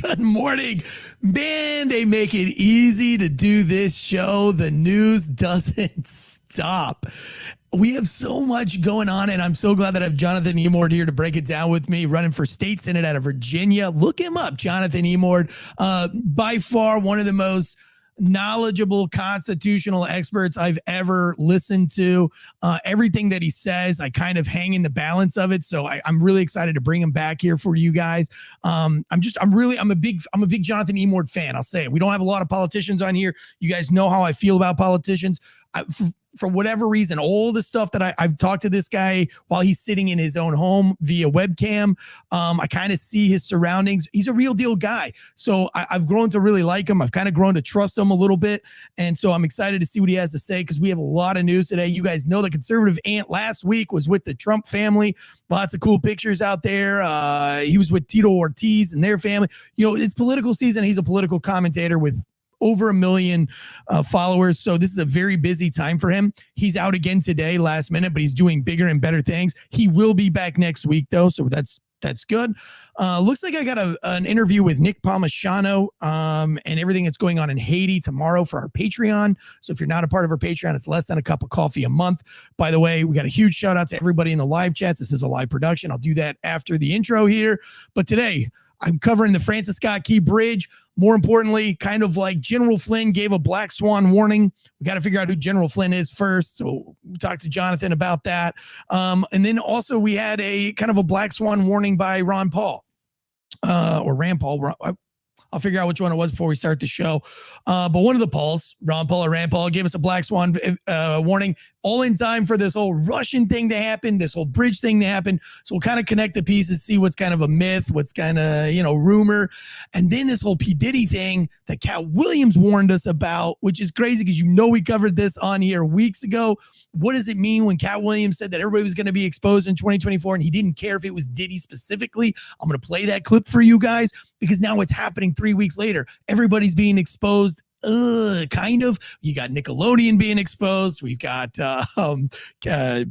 Good morning. Man, they make it easy to do this show. The news doesn't stop. We have so much going on, and I'm so glad that I have Jonathan Emord here to break it down with me, running for state senate out of Virginia. Look him up, Jonathan Emord. By far one of the most knowledgeable constitutional experts I've ever listened to. Everything that he says, I kind of hang in the balance of it. So I'm really excited to bring him back here for you guys. I'm a big Jonathan Emord fan. I'll say it. We don't have a lot of politicians on here. You guys know how I feel about politicians. For whatever reason, all the stuff that I've talked to this guy while he's sitting in his own home via webcam, I kind of see his surroundings. He's a real deal guy. So I've grown to really like him. I've kind of grown to trust him a little bit. And so I'm excited to see what he has to say because we have a lot of news today. You guys know the conservative aunt last week was with the Trump family. Lots of cool pictures out there. He was with Tito Ortiz and their family. You know, it's political season. He's a political commentator with over 1 million followers. So this is a very busy time for him. He's out again today, last minute, but he's doing bigger and better things. He will be back next week, though. So that's good. Looks like I got an interview with Nick Palmisano and everything that's going on in Haiti tomorrow for our Patreon. So if you're not a part of our Patreon, it's less than a cup of coffee a month. By the way, we got a huge shout out to everybody in the live chats. This is a live production. I'll do that after the intro here. But today I'm covering the Francis Scott Key Bridge. More importantly, kind of like General Flynn gave a black swan warning. We got to figure out who General Flynn is first. So we talked to Jonathan about that. And then also we had a kind of a black swan warning by Ron Paul or Rand Paul. I'll figure out which one it was before we start the show. But one of the Pauls, Ron Paul or Rand Paul, gave us a black swan warning, all in time for this whole Russian thing to happen, this whole bridge thing to happen. So we'll kind of connect the pieces, see what's kind of a myth, what's kind of, rumor. And then this whole P Diddy thing that Katt Williams warned us about, which is crazy because we covered this on here weeks ago. What does it mean when Katt Williams said that everybody was going to be exposed in 2024 and he didn't care if it was Diddy specifically? I'm going to play that clip for you guys because now it's happening 3 weeks later. Everybody's being exposed. Kind of. You got Nickelodeon being exposed. We've got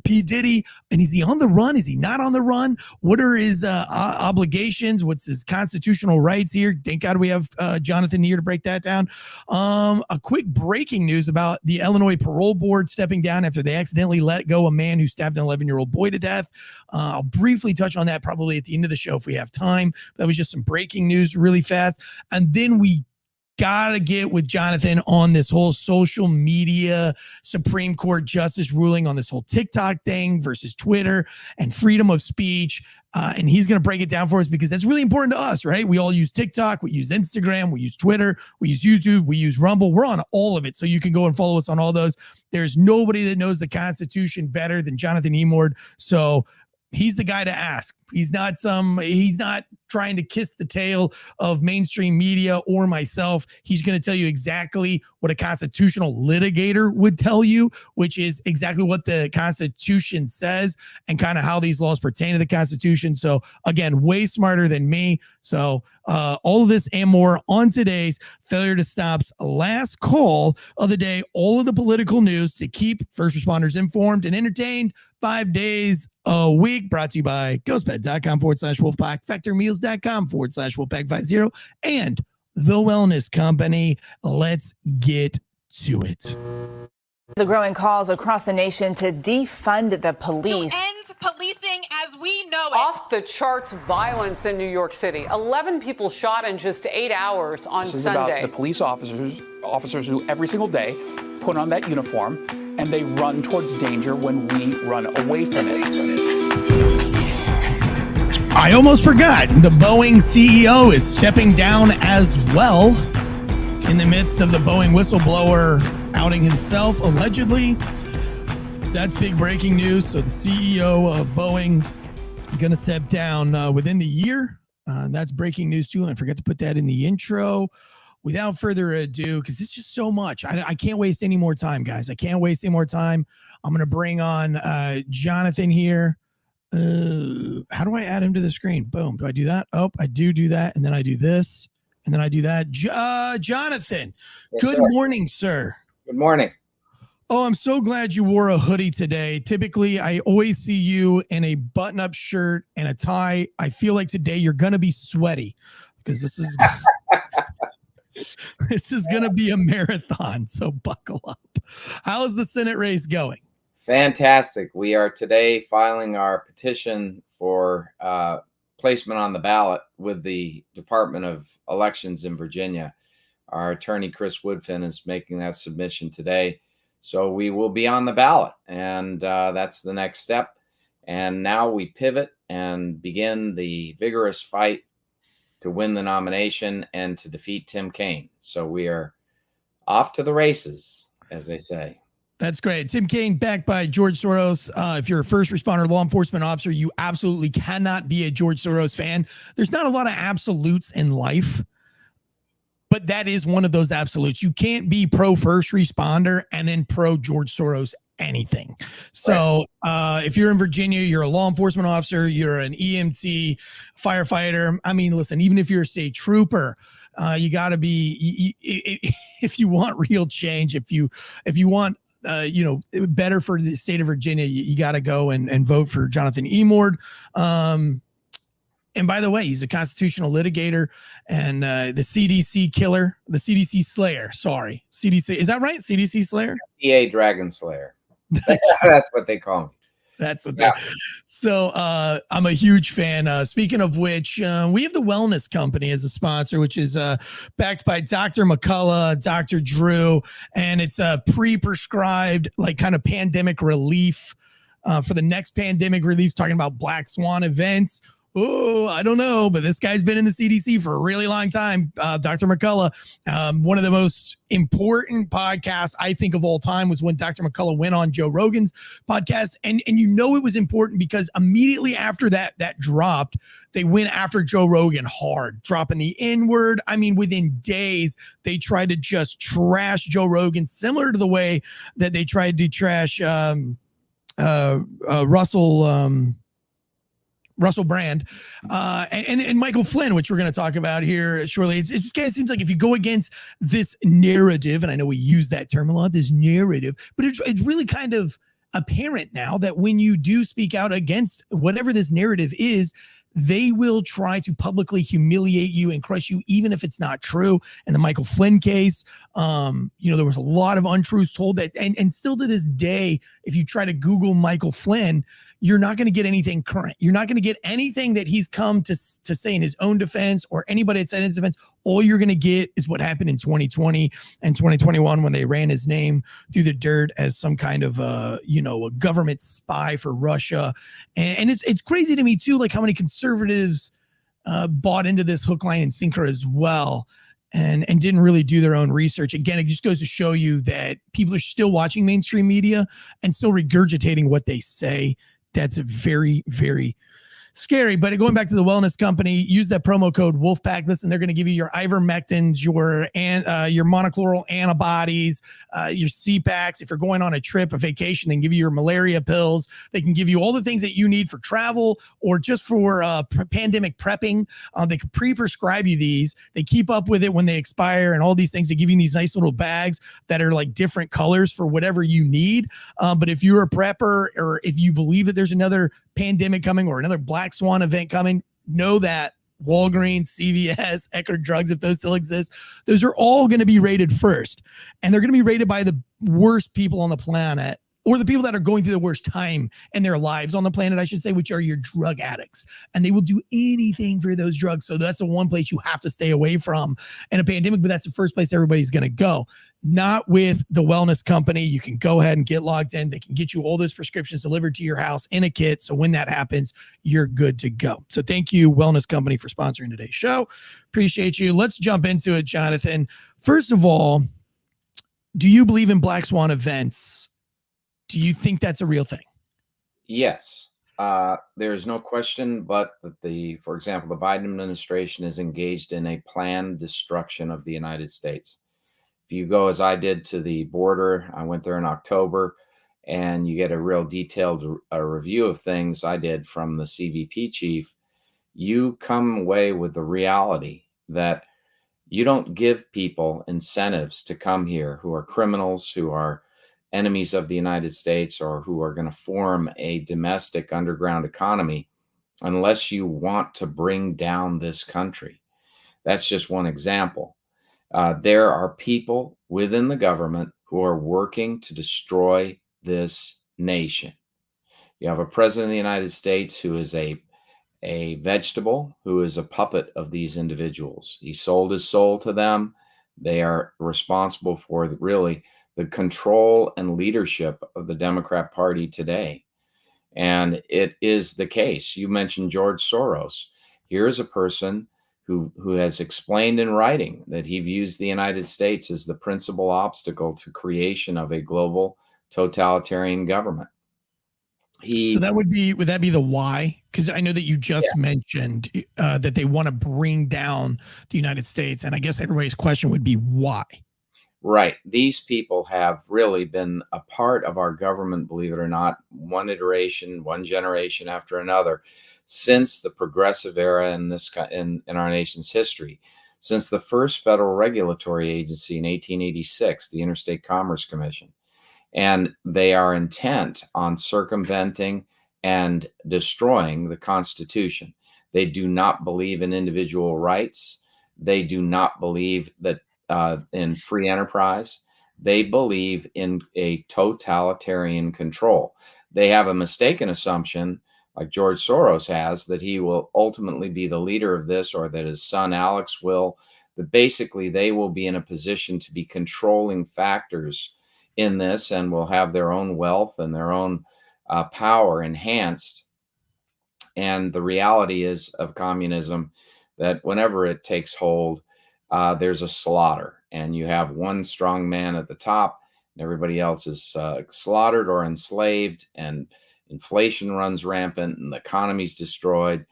P Diddy. And is he on the run? Is he not on the run? What are his obligations? What's his constitutional rights here? Thank God we have Jonathan here to break that down. A quick breaking news about the Illinois Parole Board stepping down after they accidentally let go a man who stabbed an 11-year-old boy to death. I'll briefly touch on that probably at the end of the show if we have time. That was just some breaking news really fast. And then we gotta get with Jonathan on this whole social media Supreme Court justice ruling on this whole TikTok thing versus Twitter and freedom of speech. And he's going to break it down for us because that's really important to us, right? We all use TikTok, we use Instagram, we use Twitter, we use YouTube, we use Rumble. We're on all of it. So you can go and follow us on all those. There's nobody that knows the Constitution better than Jonathan Emord. So he's the guy to ask. He's not trying to kiss the tail of mainstream media or myself. He's going to tell you exactly what a constitutional litigator would tell you, which is exactly what the Constitution says and kind of how these laws pertain to the Constitution. So again, way smarter than me. So all of this and more on today's Failure to Stop's last call of the day. All of the political news to keep first responders informed and entertained 5 days a week. Brought to you by ghostbed.com/Wolfpack, factormeals.com/Wolfpack50, and The Wellness Company. Let's get to it. The growing calls across the nation to defund the police. To end policing as we know it. Off the charts violence in New York City. 11 people shot in just 8 hours on Sunday. This is about the police officers who every single day put on that uniform and they run towards danger when we run away from it. I almost forgot. The Boeing CEO is stepping down as well in the midst of the Boeing whistleblower outing himself, allegedly. That's big breaking news. So the CEO of Boeing is going to step down within the year. That's breaking news too. And I forgot to put that in the intro. Without further ado, because it's just so much. I can't waste any more time, guys. I can't waste any more time. I'm going to bring on Jonathan here. How do I add him to the screen? Boom. Do I do that? Oh, I do that. And then I do this. And then I do that. Jonathan, yes, good morning, sir. Good morning. Oh, I'm so glad you wore a hoodie today. Typically, I always see you in a button-up shirt and a tie. I feel like today you're going to be sweaty. because this is this is going to be a marathon. So buckle up. How is the Senate race going? Fantastic. We are today filing our petition for placement on the ballot with the Department of Elections in Virginia. Our attorney, Chris Woodfin, is making that submission today. So we will be on the ballot, and that's the next step. And now we pivot and begin the vigorous fight to win the nomination and to defeat Tim Kaine. So we are off to the races, as they say. That's great. Tim Kaine, backed by George Soros. If you're a first responder, law enforcement officer, you absolutely cannot be a George Soros fan. There's not a lot of absolutes in life, but that is one of those absolutes. You can't be pro first responder and then pro George Soros anything. So if you're in Virginia, you're a law enforcement officer, you're an EMT, firefighter. I mean, listen, even if you're a state trooper, you got to be, if you want real change, if you want better for the state of Virginia, you got to go and vote for Jonathan Emord. And by the way, he's a constitutional litigator and the CDC killer, the CDC slayer. Sorry, CDC. Is that right? CDC slayer? FDA Dragon Slayer. That's what they call me. That's what they. So I'm a huge fan. Speaking of which, we have the Wellness Company as a sponsor, which is backed by Dr. McCullough, Dr. Drew, and it's a pre-prescribed like kind of pandemic relief for the next pandemic relief, talking about Black Swan events. Oh, I don't know, but this guy's been in the CDC for a really long time. Dr. McCullough, one of the most important podcasts I think of all time was when Dr. McCullough went on Joe Rogan's podcast. And it was important because immediately after that dropped, they went after Joe Rogan hard, dropping the N-word. I mean, within days, they tried to just trash Joe Rogan, similar to the way that they tried to trash Russell Brand, and Michael Flynn, which we're going to talk about here shortly. It just kind of seems like if you go against this narrative, and I know we use that term a lot, this narrative, but it's really kind of apparent now that when you do speak out against whatever this narrative is, they will try to publicly humiliate you and crush you, even if it's not true. In the Michael Flynn case, there was a lot of untruths told that, and still to this day, if you try to Google Michael Flynn, you're not going to get anything current. You're not going to get anything that he's come to say in his own defense or anybody that said in his defense. All you're going to get is what happened in 2020 and 2021 when they ran his name through the dirt as some kind of a government spy for Russia. And it's crazy to me too, like how many conservatives bought into this hook, line, and sinker as well. And didn't really do their own research. Again, it just goes to show you that people are still watching mainstream media and still regurgitating what they say. That's very, very scary. But going back to the Wellness Company, use that promo code Wolfpack. Listen, they're going to give you your ivermectins, your monoclonal antibodies, your CPACs. If you're going on a trip, a vacation, they can give you your malaria pills. They can give you all the things that you need for travel or just for pandemic prepping. They can pre-prescribe you these. They keep up with it when they expire and all these things. They give you these nice little bags that are like different colors for whatever you need. But if you're a prepper or if you believe that there's another pandemic coming or another Black Swan event coming, know that Walgreens, CVS, Eckerd Drugs, if those still exist, those are all going to be rated first. And they're going to be rated by the worst people on the planet, or the people that are going through the worst time in their lives on the planet, I should say, which are your drug addicts. And they will do anything for those drugs. So that's the one place you have to stay away from in a pandemic, but that's the first place everybody's going to go. Not with the Wellness Company. You can go ahead and get logged in. They can get you all those prescriptions delivered to your house in a kit. So when that happens, you're good to go. So thank you, Wellness Company, for sponsoring today's show. Appreciate you. Let's jump into it, Jonathan. First of all, do you believe in Black Swan events? Do you think that's a real thing? Yes. There is no question but that for example, the Biden administration is engaged in a planned destruction of the United States. If you go, as I did, to the border, I went there in October, and you get a real detailed review of things I did from the CBP chief, you come away with the reality that you don't give people incentives to come here who are criminals, who are enemies of the United States, or who are going to form a domestic underground economy unless you want to bring down this country. That's just one example. There are people within the government who are working to destroy this nation. You have a president of the United States who is a vegetable, who is a puppet of these individuals. He sold his soul to them. They are responsible for really the control and leadership of the Democrat Party today. And it is the case. You mentioned George Soros. Here's a person who has explained in writing that he views the United States as the principal obstacle to creation of a global totalitarian government. So that would that be the why? Because I know that you just mentioned that they want to bring down the United States. And I guess everybody's question would be why? Right. These people have really been a part of our government, believe it or not, one iteration, one generation after another, since the progressive era in our nation's history. Since the first federal regulatory agency in 1886, the Interstate Commerce Commission. And they are intent on circumventing and destroying the Constitution. They do not believe in individual rights. They do not believe that in free enterprise. They believe in a totalitarian control. They have a mistaken assumption, like George Soros has, that he will ultimately be the leader of this, or that his son Alex will, that basically they will be in a position to be controlling factors in this and will have their own wealth and their own power enhanced. And the reality is of communism that whenever it takes hold, there's a slaughter, and you have one strong man at the top, and everybody else is slaughtered or enslaved, and inflation runs rampant, and the economy's destroyed.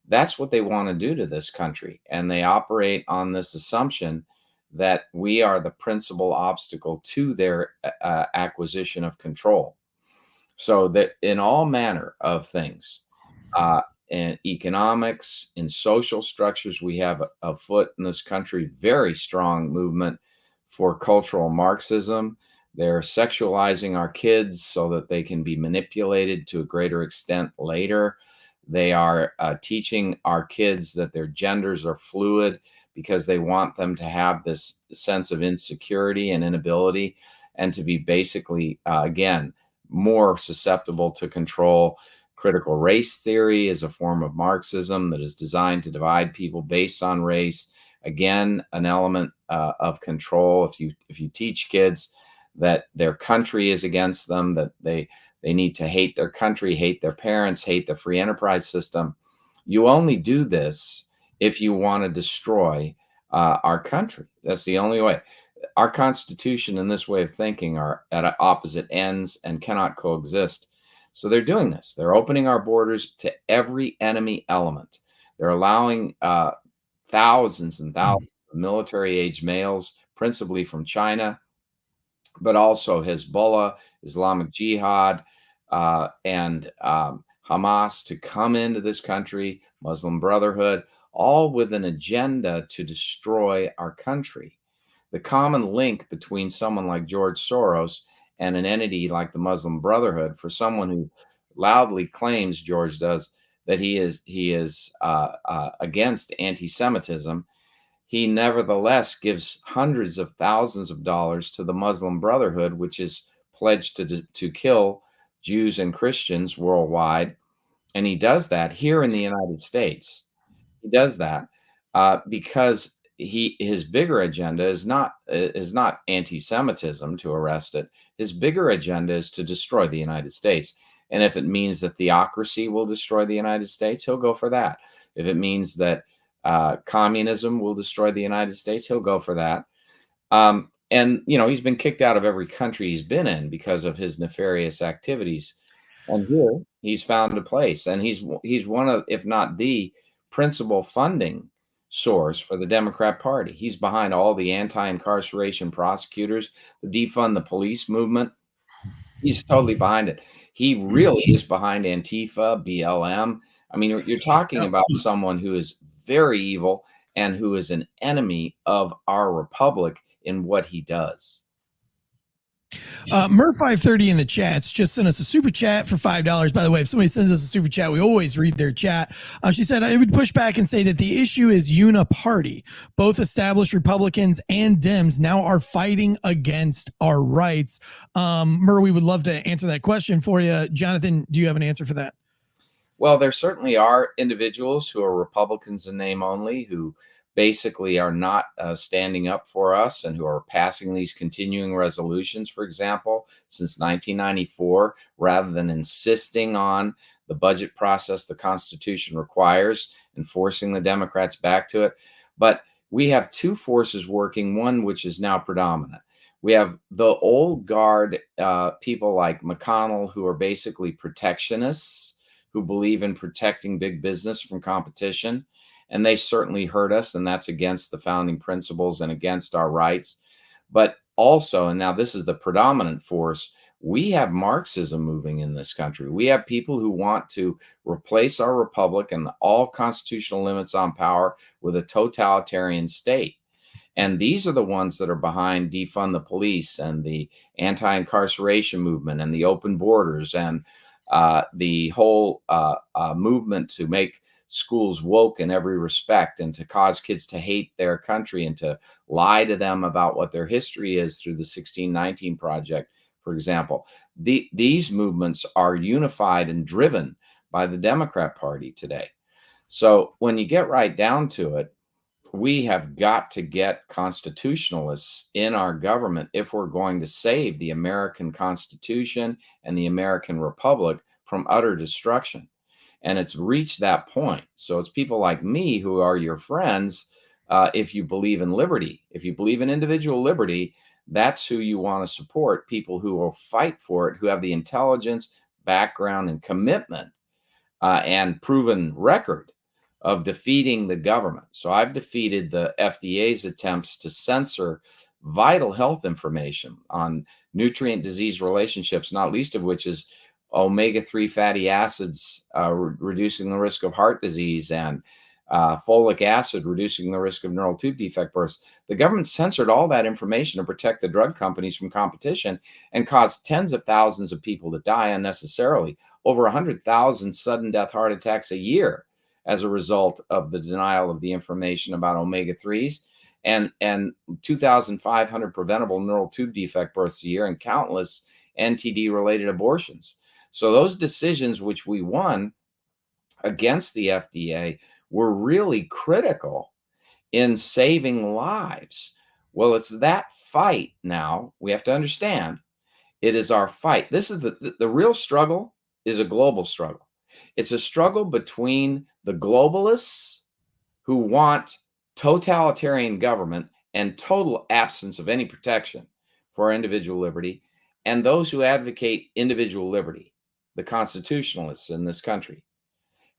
That's what they want to do to this country, and they operate on this assumption that we are the principal obstacle to their acquisition of control. So that in all manner of things, in economics, in social structures, we have afoot in this country very strong movement for cultural Marxism. They're sexualizing our kids so that they can be manipulated to a greater extent later. They are teaching our kids that their genders are fluid because they want them to have this sense of insecurity and inability, and to be basically, again, more susceptible to control. Critical race theory is a form of Marxism that is designed to divide people based on race. Again, an element of control. If you teach kids that their country is against them, that they need to hate their country, hate their parents, hate the free enterprise system, you only do this if you want to destroy our country. That's the only way. Our Constitution and this way of thinking are at opposite ends and cannot coexist. So they're doing this. They're opening our borders to every enemy element. They're allowing thousands and thousands of military-age males, principally from China, but also Hezbollah, Islamic Jihad, and Hamas to come into this country, Muslim Brotherhood, all with an agenda to destroy our country. The common link between someone like George Soros and an entity like the Muslim Brotherhood, for someone who loudly claims, George does, that he is against anti-Semitism, he nevertheless gives hundreds of thousands of dollars to the Muslim Brotherhood, which is pledged to kill Jews and Christians worldwide. And he does that here in the United States. He does that because his bigger agenda is not anti-Semitism, to arrest it. His bigger agenda is to destroy the United States. And if it means that theocracy will destroy the United States, he'll go for that. If it means that communism will destroy the United States, he'll go for that. And he's been kicked out of every country he's been in because of his nefarious activities. And here he's found a place, and he's one of, if not the principal funding source for the Democrat Party. He's behind all the anti-incarceration prosecutors, the defund the police movement. He's totally behind it. He really is behind Antifa, BLM. I mean, you're talking about someone who is very evil and who is an enemy of our republic in what he does. Mer530 in the chats just sent us a super chat for $5. By the way, if somebody sends us a super chat, we always read their chat. She said, I would push back and say that the issue is uniparty. Both established Republicans and Dems now are fighting against our rights. Mer, we would love to answer that question for you. Jonathan, do you have an answer for that? Well, there certainly are individuals who are Republicans in name only who basically are not standing up for us and who are passing these continuing resolutions, for example, since 1994, rather than insisting on the budget process the Constitution requires and forcing the Democrats back to it. But we have two forces working, one which is now predominant. We have the old guard people like McConnell, who are basically protectionists, who believe in protecting big business from competition. And they certainly hurt us, and that's against the founding principles and against our rights. But also, and now this is the predominant force, we have Marxism moving in this country. We have people who want to replace our republic and all constitutional limits on power with a totalitarian state. And these are the ones that are behind defund the police and the anti-incarceration movement and the open borders and the whole movement to make schools woke in every respect and to cause kids to hate their country and to lie to them about what their history is through the 1619 Project, for example. These movements are unified and driven by the Democrat Party today. So when you get right down to it, we have got to get constitutionalists in our government if we're going to save the American Constitution and the American Republic from utter destruction. And it's reached that point. So it's people like me who are your friends. If you believe in liberty, if you believe in individual liberty, that's who you want to support. People who will fight for it, who have the intelligence, background, and commitment and proven record of defeating the government. So I've defeated the FDA's attempts to censor vital health information on nutrient disease relationships, not least of which is omega-3 fatty acids reducing the risk of heart disease and folic acid reducing the risk of neural tube defect births. The government censored all that information to protect the drug companies from competition and caused tens of thousands of people to die unnecessarily. Over 100,000 sudden death heart attacks a year as a result of the denial of the information about omega-3s and 2,500 preventable neural tube defect births a year and countless NTD-related abortions. So those decisions which we won against the FDA were really critical in saving lives. Well, it's that fight now. We have to understand it is our fight. This is the real struggle is a global struggle. It's a struggle between the globalists who want totalitarian government and total absence of any protection for our individual liberty, and those who advocate individual liberty, the constitutionalists in this country.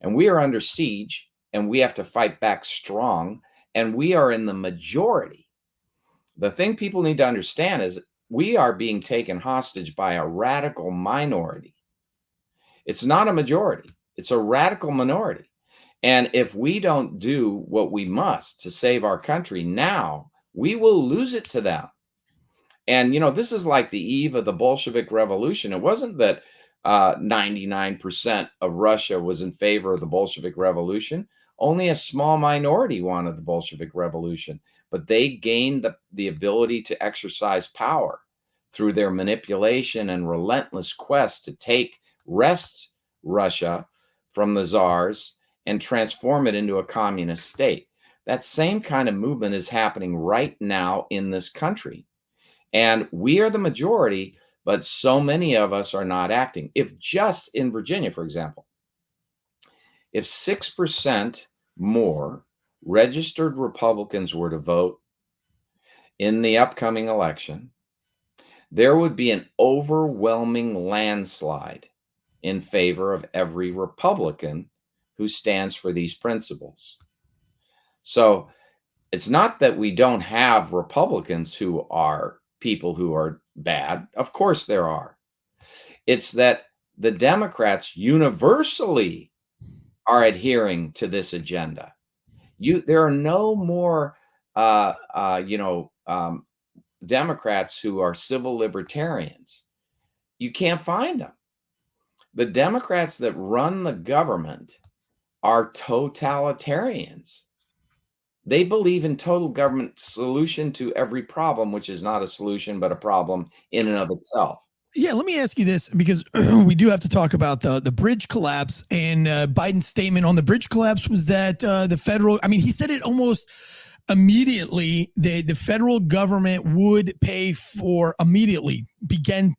And we are under siege, and we have to fight back strong, and we are in the majority. The thing people need to understand is we are being taken hostage by a radical minority. It's not a majority. It's a radical minority. And if we don't do what we must to save our country now, we will lose it to them. And, you know, this is like the eve of the Bolshevik Revolution. It wasn't that 99% of Russia was in favor of the Bolshevik Revolution. Only a small minority wanted the Bolshevik Revolution, but they gained the ability to exercise power through their manipulation and relentless quest to wrest Russia from the czars and transform it into a communist state. That same kind of movement is happening right now in this country. And we are the majority, but so many of us are not acting. If just in Virginia, for example, if 6% more registered Republicans were to vote in the upcoming election, there would be an overwhelming landslide in favor of every Republican who stands for these principles. So it's not that we don't have Republicans who are people who are bad. Of course there are. It's that the Democrats universally are adhering to this agenda. There are no more, Democrats who are civil libertarians. You can't find them. The Democrats that run the government are totalitarians. They believe in total government solution to every problem, which is not a solution, but a problem in and of itself. Yeah, let me ask you this, because we do have to talk about the bridge collapse. And Biden's statement on the bridge collapse was that the federal, I mean, he said it almost immediately, the federal government would pay for, immediately begin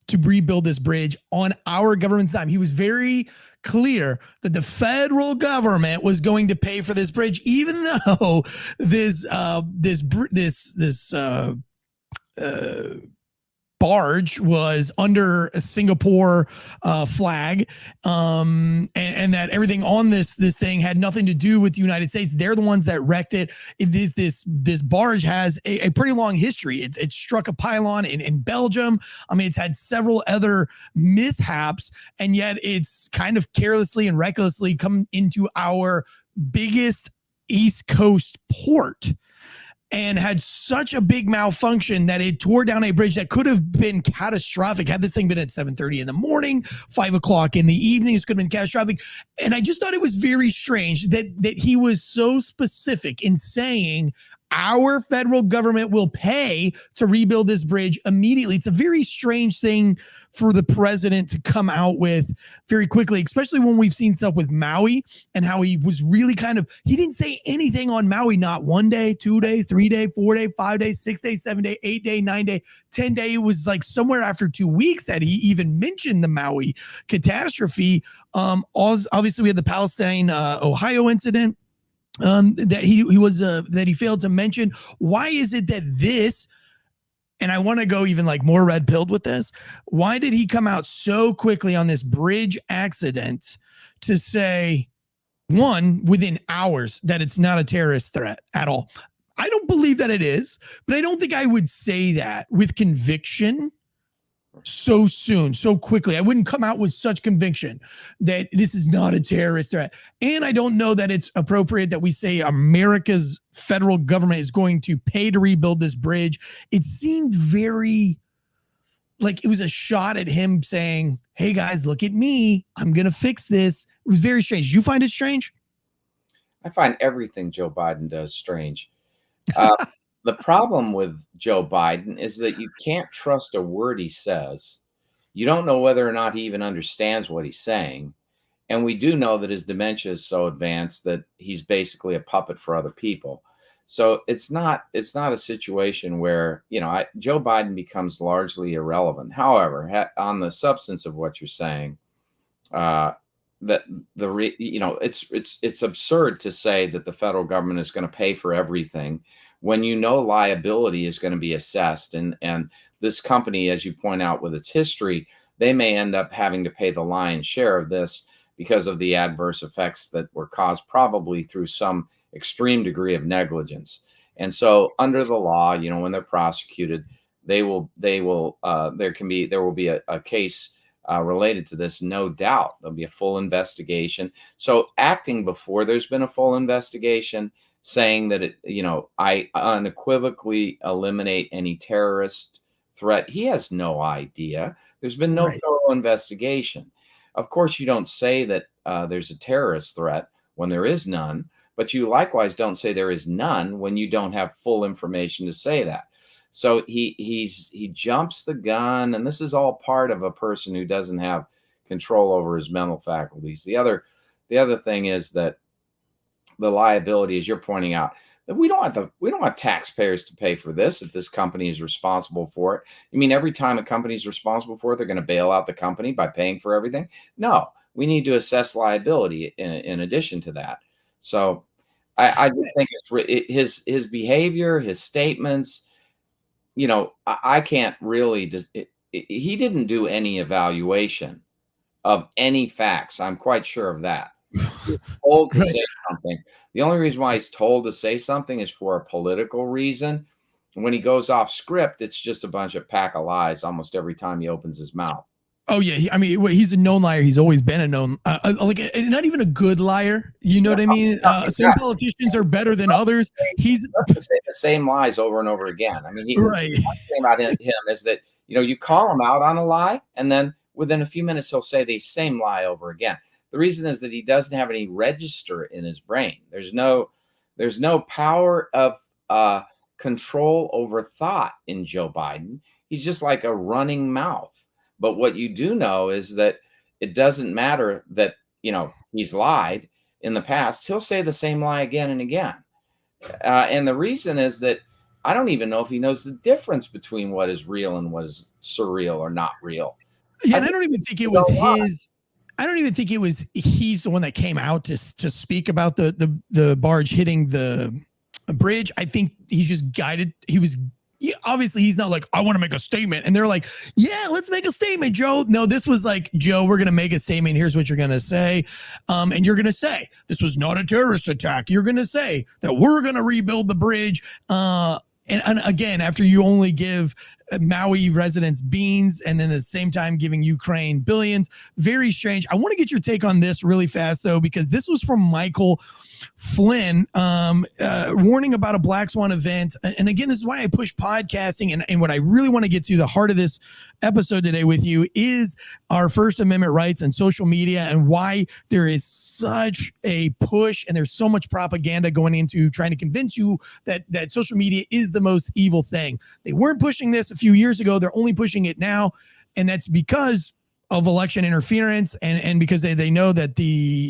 to rebuild this bridge on our government's time. He was very clear that the federal government was going to pay for this bridge, even though this barge was under a Singapore flag, and that everything on this thing had nothing to do with the United States. They're the ones that wrecked it. This barge has a pretty long history. It struck a pylon in Belgium. I mean, it's had several other mishaps, and yet it's kind of carelessly and recklessly come into our biggest East Coast port and had such a big malfunction that it tore down a bridge that could have been catastrophic. Had this thing been at 7:30 in the morning, 5 o'clock in the evening, this could have been catastrophic. And I just thought it was very strange that he was so specific in saying our federal government will pay to rebuild this bridge immediately. It's a very strange thing for the president to come out with very quickly, especially when we've seen stuff with Maui and how he was really he didn't say anything on Maui, not 1 day, 2 days, 3 day, 4 day, 5 days, 6 days, 7 day, 8 day, 9 day, 10 day. It was like somewhere after 2 weeks that he even mentioned the Maui catastrophe. Obviously we had the Palestine, Ohio incident. That he failed to mention. Why is it that this, and I want to go even like more red pilled with this, why did he come out so quickly on this bridge accident to say, one, within hours, that it's not a terrorist threat at all? I don't believe that it is, but I don't think I would say that with conviction so soon, so quickly. I wouldn't come out with such conviction that this is not a terrorist threat. And I don't know that it's appropriate that we say America's federal government is going to pay to rebuild this bridge. It seemed very like it was a shot at him saying, hey guys, look at me, I'm going to fix this. It was very strange. You find it strange? I find everything Joe Biden does strange. The problem with Joe Biden is that you can't trust a word he says. You don't know whether or not he even understands what he's saying. And we do know that his dementia is so advanced that he's basically a puppet for other people. So it's not a situation where, Joe Biden becomes largely irrelevant. However, on the substance of what you're saying, it's absurd to say that the federal government is going to pay for everything when liability is going to be assessed. And this company, as you point out with its history, they may end up having to pay the lion's share of this because of the adverse effects that were caused probably through some extreme degree of negligence. And so under the law, when they're prosecuted, there will be a case related to this, no doubt. There'll be a full investigation. So acting before there's been a full investigation, saying that I unequivocally eliminate any terrorist threat. He has no idea. There's been no thorough investigation. Of course, you don't say that there's a terrorist threat when there is none, but you likewise don't say there is none when you don't have full information to say that. So he jumps the gun, and this is all part of a person who doesn't have control over his mental faculties. The other thing is that the liability, as you're pointing out, that we don't have taxpayers to pay for this if this company is responsible for it. You mean every time a company is responsible for it, they're going to bail out the company by paying for everything? No, we need to assess liability in addition to that. So I just think his behavior, his statements, I can't really he didn't do any evaluation of any facts. I'm quite sure of that. He's told to say something. The only reason why he's told to say something is for a political reason. And when he goes off script, it's just a bunch of pack of lies almost every time he opens his mouth. Oh yeah, I mean, he's a known liar. He's always been a known, like, not even a good liar. You know what I mean? Some politicians are better than others. He's say the same lies over and over again. I mean, right. one thing about him is that, you know, you call him out on a lie, and then within a few minutes he'll say the same lie over again. The reason is that he doesn't have any register in his brain. There's no power of control over thought in Joe Biden. He's just like a running mouth. But what you do know is that it doesn't matter that, you know, he's lied in the past. He'll say the same lie again and again. And the reason is that I don't even know if he knows the difference between what is real and what is surreal or not real. Yeah, and I don't even think it was his. I don't even think it was he's the one that came out to speak about the barge hitting the bridge. I think he's just guided. Obviously he's not like, I want to make a statement. And they're like, yeah, let's make a statement, Joe. No, this was like, Joe, we're going to make a statement. Here's what you're going to say. And you're going to say, this was not a terrorist attack. You're going to say that we're going to rebuild the bridge. And again, after you only give Maui residents beans and then at the same time giving Ukraine billions, very strange. I want to get your take on this really fast, though, because this was from Michael Flynn, warning about a Black Swan event. And again, this is why I push podcasting. And what I really want to get to, the heart of this episode today with you, is our First Amendment rights and social media, and why there is such a push and there's so much propaganda going into trying to convince you that social media is the most evil thing. They weren't pushing this a few years ago. They're only pushing it now. And that's because of election interference, and because they know that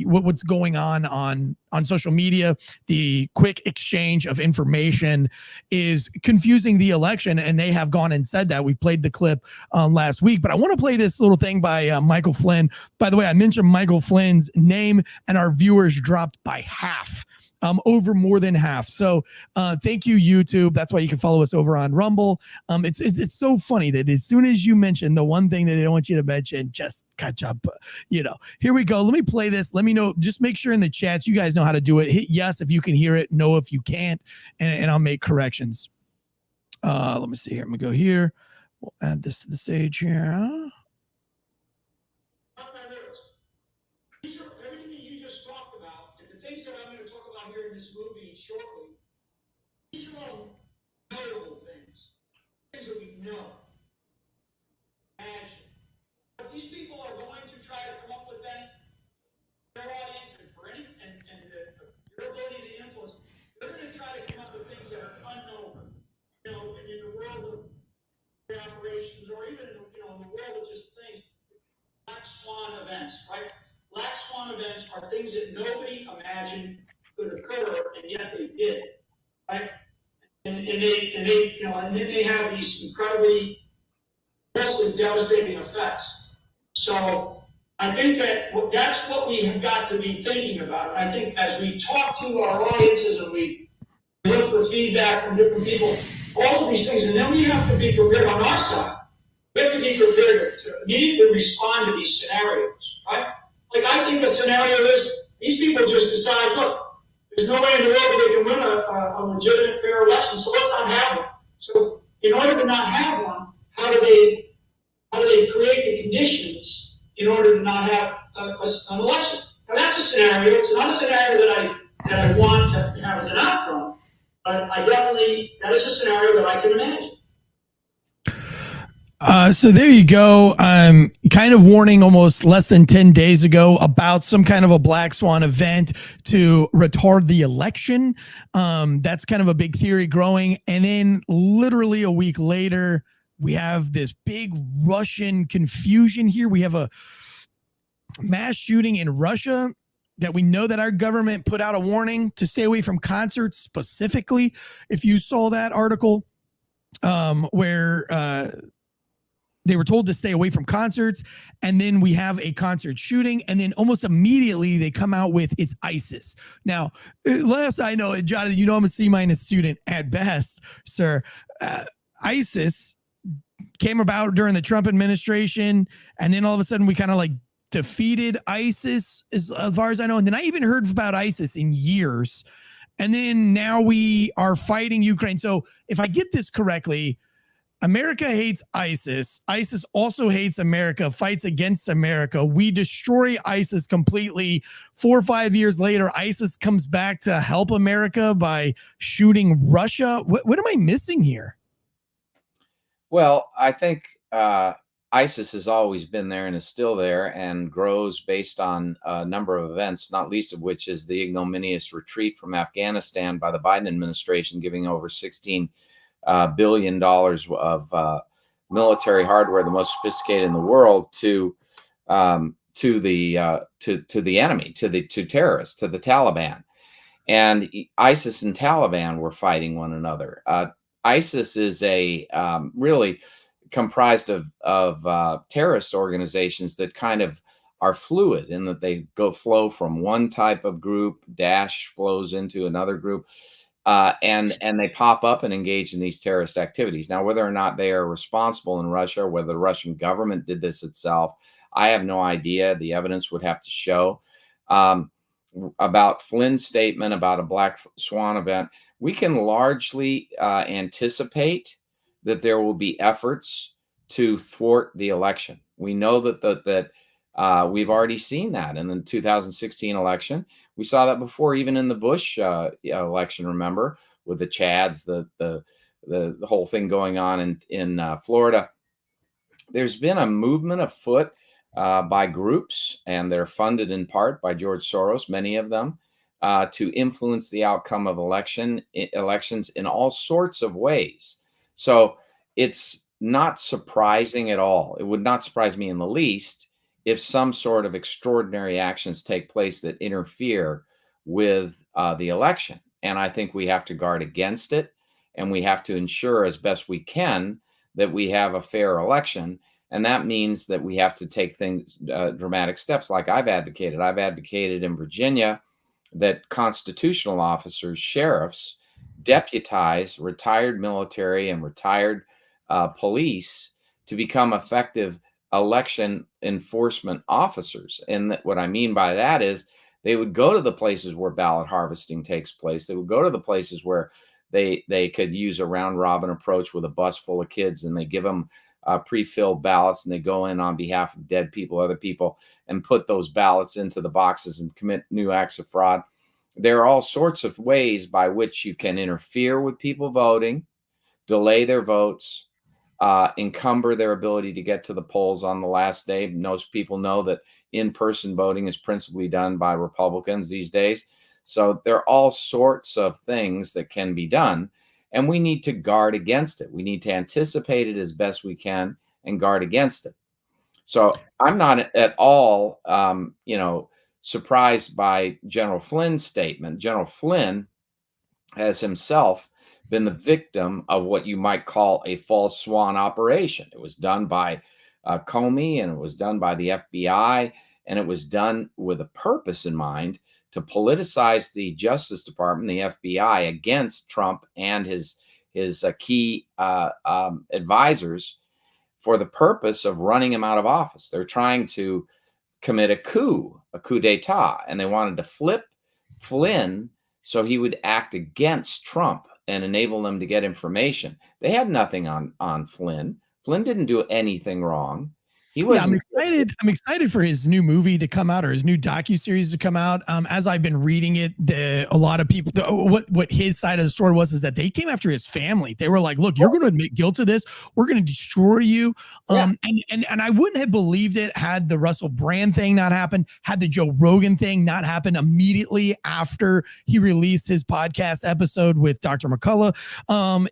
what's going on social media, the quick exchange of information is confusing the election, and they have gone and said that. We played the clip last week, but I want to play this little thing by Michael Flynn. By the way, I mentioned Michael Flynn's name, and our viewers dropped by half. Over more than half. So thank you, YouTube. That's why you can follow us over on Rumble. It's so funny that as soon as you mention the one thing that they don't want you to mention, just catch up. Here we go. Let me play this. Let me know. Just make sure in the chats, you guys know how to do it. Hit yes if you can hear it, no if you can't, and I'll make corrections. Let me see here. I'm gonna go here. We'll add this to the stage here. These are all notable things that we know. Imagine. But these people are going to try to come up with their audience and your ability to influence. They're going to try to come up with things that are unknown. In the world of operations, or even in the world of just things, Black Swan events, right? Black Swan events are things that nobody imagined could occur, and yet they did. Right, and then they have these incredibly, mostly devastating effects. So I think that's what we have got to be thinking about. I think as we talk to our audiences and we look for feedback from different people, all of these things, and then we have to be prepared on our side. We have to be prepared to immediately respond to these scenarios, right? Like, I think the scenario is these people just decide, look, there's no way in the world that they can win a legitimate, fair election, so let's not have one. So in order to not have one, how do they create the conditions in order to not have an election? Now, that's a scenario. It's not a scenario that I want to have as an outcome, but that is a scenario that I can imagine. So there you go. Kind of warning almost less than 10 days ago about some kind of a Black Swan event to retard the election. That's kind of a big theory growing. And then literally a week later, we have this big Russian confusion here. We have a mass shooting in Russia that we know that our government put out a warning to stay away from concerts specifically. If you saw that article where they were told to stay away from concerts, and then we have a concert shooting, and then almost immediately they come out with it's ISIS. Now, last I know, Jonathan, I'm a C- student at best, sir. ISIS came about during the Trump administration, and then all of a sudden we kind of like defeated ISIS as far as I know. And then I even heard about ISIS in years. And then now we are fighting Ukraine. So if I get this correctly, America hates ISIS. ISIS also hates America, fights against America. We destroy ISIS completely. 4 or 5 years later, ISIS comes back to help America by shooting Russia. What am I missing here? Well, I think ISIS has always been there and is still there and grows based on a number of events, not least of which is the ignominious retreat from Afghanistan by the Biden administration, giving over $16 billion of military hardware, the most sophisticated in the world, to the enemy, to terrorists, to the Taliban. And ISIS and Taliban were fighting one another. ISIS is a really comprised of terrorist organizations that kind of are fluid in that they flow from one type of group, Daesh flows into another group, and they pop up and engage in these terrorist activities. Now, whether or not they are responsible in Russia, or whether the Russian government did this itself, I have no idea. The evidence would have to show. About Flynn's statement about a Black Swan event, we can largely anticipate that there will be efforts to thwart the election. We know that we've already seen that in the 2016 election. We saw that before, even in the Bush election. Remember, with the Chads, the whole thing going on in Florida. There's been a movement afoot by groups, and they're funded in part by George Soros, many of them, to influence the outcome of elections in all sorts of ways. So it's not surprising at all. It would not surprise me in the least if some sort of extraordinary actions take place that interfere with the election. And I think we have to guard against it, and we have to ensure as best we can that we have a fair election. And that means that we have to take things, dramatic steps like I've advocated. I've advocated in Virginia that constitutional officers, sheriffs, deputize retired military and retired police to become effective election enforcement officers. And what I mean by that is they would go to the places where ballot harvesting takes place. They would go to the places where they could use a round robin approach with a bus full of kids, and they give them pre-filled ballots, and they go in on behalf of dead people, other people, and put those ballots into the boxes and commit new acts of fraud. There are all sorts of ways by which you can interfere with people voting, delay their votes, encumber their ability to get to the polls on the last day. Most people know that in-person voting is principally done by Republicans these days. So there are all sorts of things that can be done, and we need to guard against it. We need to anticipate it as best we can and guard against it. So I'm not at all, surprised by General Flynn's statement. General Flynn has himself been the victim of what you might call a false swan operation. It was done by Comey, and it was done by the FBI, and it was done with a purpose in mind to politicize the Justice Department, the FBI, against Trump and his key advisors for the purpose of running him out of office. They're trying to commit a coup d'etat, and they wanted to flip Flynn so he would act against Trump and enable them to get information. They had nothing on Flynn. Flynn didn't do anything wrong. I'm excited for his new movie to come out, or his new docuseries to come out. As I've been reading it, a lot of people, what his side of the story was, is that they came after his family. They were like, "Look, you're going to admit guilt to this. We're going to destroy you." And I wouldn't have believed it had the Russell Brand thing not happened, had the Joe Rogan thing not happened immediately after he released his podcast episode with Dr. McCullough.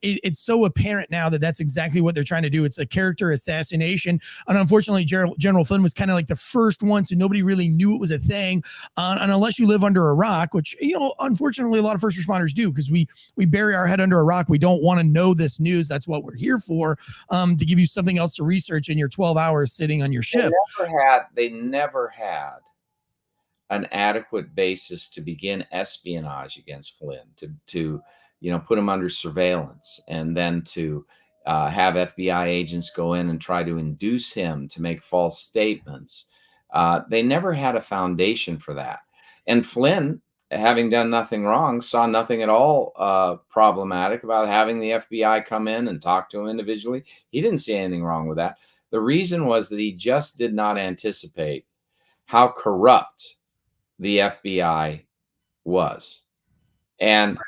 It's so apparent now that that's exactly what they're trying to do. It's a character assassination, and unfortunately, General Flynn was kind of like the first one, so nobody really knew it was a thing. And unless you live under a rock, which, unfortunately, a lot of first responders do, because we bury our head under a rock. We don't want to know this news. That's what we're here for, to give you something else to research in your 12 hours sitting on your shift. They never had an adequate basis to begin espionage against Flynn, to put him under surveillance, and then to have FBI agents go in and try to induce him to make false statements. They never had a foundation for that. And Flynn having done nothing wrong, saw nothing at all problematic about having the FBI come in and talk to him individually. He didn't see anything wrong with that. The reason was that he just did not anticipate how corrupt the FBI was. And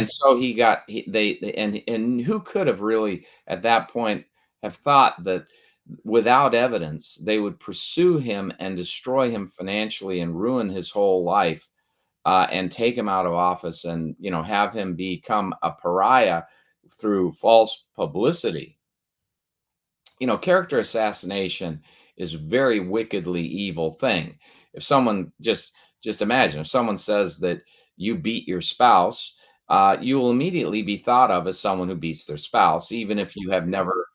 so and who could have really at that point have thought that without evidence they would pursue him and destroy him financially and ruin his whole life, and take him out of office, and have him become a pariah through false publicity. Character assassination is a very wickedly evil thing. If someone just imagine if someone says that you beat your spouse, you will immediately be thought of as someone who beats their spouse, even if you have never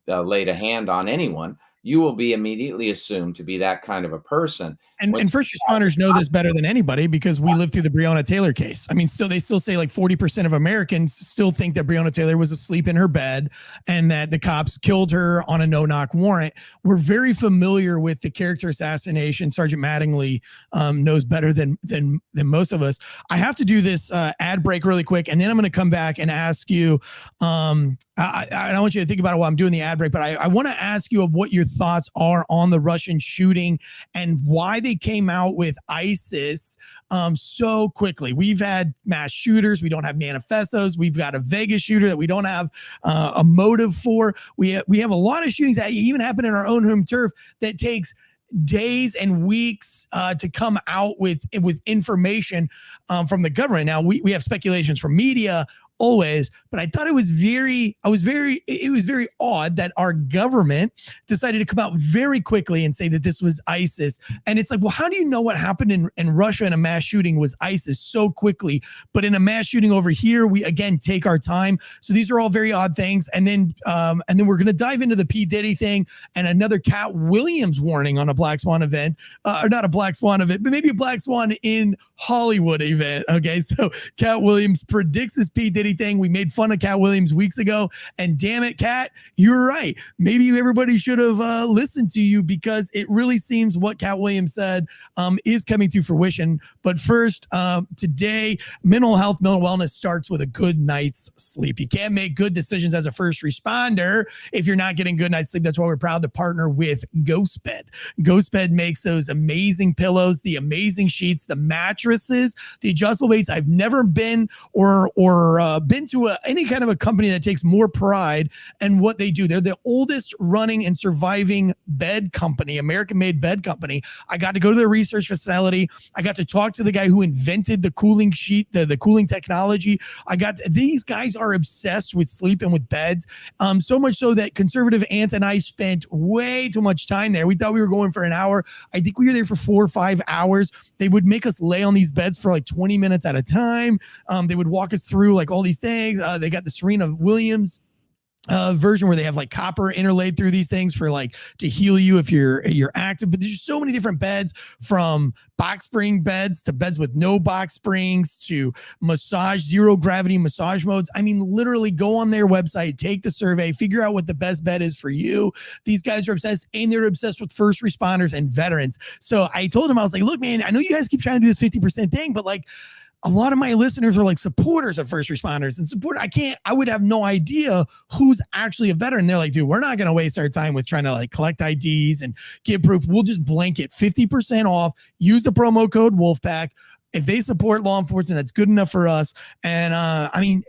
laid a hand on anyone. You will be immediately assumed to be that kind of a person. And first responders know this better than anybody because we lived through the Breonna Taylor case. I mean, they still say like 40% of Americans still think that Breonna Taylor was asleep in her bed and that the cops killed her on a no-knock warrant. We're very familiar with the character assassination. Sergeant Mattingly knows better than most of us. I have to do this ad break really quick, and then I'm going to come back and ask you. I want you to think about it while I'm doing the ad break, but I want to ask you of what your thoughts are on the Russian shooting and why they came out with ISIS so quickly. We've had mass shooters. We don't have manifestos. We've got a Vegas shooter that we don't have a motive for. We have a lot of shootings that even happen in our own home turf that takes days and weeks to come out with information from the government. Now we have speculations from media always, but I thought it was very odd that our government decided to come out very quickly and say that this was ISIS. And it's like, well, how do you know what happened in Russia in a mass shooting was ISIS so quickly? But in a mass shooting over here, we again take our time. So these are all very odd things. And then we're going to dive into the P Diddy thing and another Katt Williams warning on a Black Swan event, or not a Black Swan event, but maybe a Black Swan in Hollywood event. Okay, so Katt Williams predicts this P Diddy thing. We made fun of Katt Williams weeks ago, and damn it, Katt, you're right. Maybe everybody should have listened to you because it really seems what Katt Williams said is coming to fruition. But first, today, mental health, mental wellness starts with a good night's sleep. You can't make good decisions as a first responder if you're not getting good night's sleep. That's why we're proud to partner with GhostBed. GhostBed makes those amazing pillows, the amazing sheets, the mattresses, the adjustable baits. I've never been been to any kind of a company that takes more pride in what they do. They're the oldest running and surviving bed company, American-made bed company. I got to go to their research facility. I got to talk to the guy who invented the cooling sheet, the cooling technology. These guys are obsessed with sleep and with beds, so much so that conservative Ant and I spent way too much time there. We thought we were going for an hour. I think we were there for 4 or 5 hours. They would make us lay on these beds for like 20 minutes at a time. They would walk us through like all these things. They got the Serena Williams version where they have like copper interlaid through these things for like to heal you if you're active. But there's just so many different beds, from box spring beds to beds with no box springs to massage, zero gravity massage modes. I mean, literally go on their website, take the survey, figure out what the best bed is for you. These guys are obsessed, and they're obsessed with first responders and veterans. So I told him, I was like, look, man, I know you guys keep trying to do this 50% thing, but like, a lot of my listeners are like supporters of first responders and I would have no idea who's actually a veteran. They're like, dude, we're not going to waste our time with trying to like collect IDs and get proof. We'll just blanket 50% off. Use the promo code Wolfpack. If they support law enforcement, that's good enough for us. And I mean,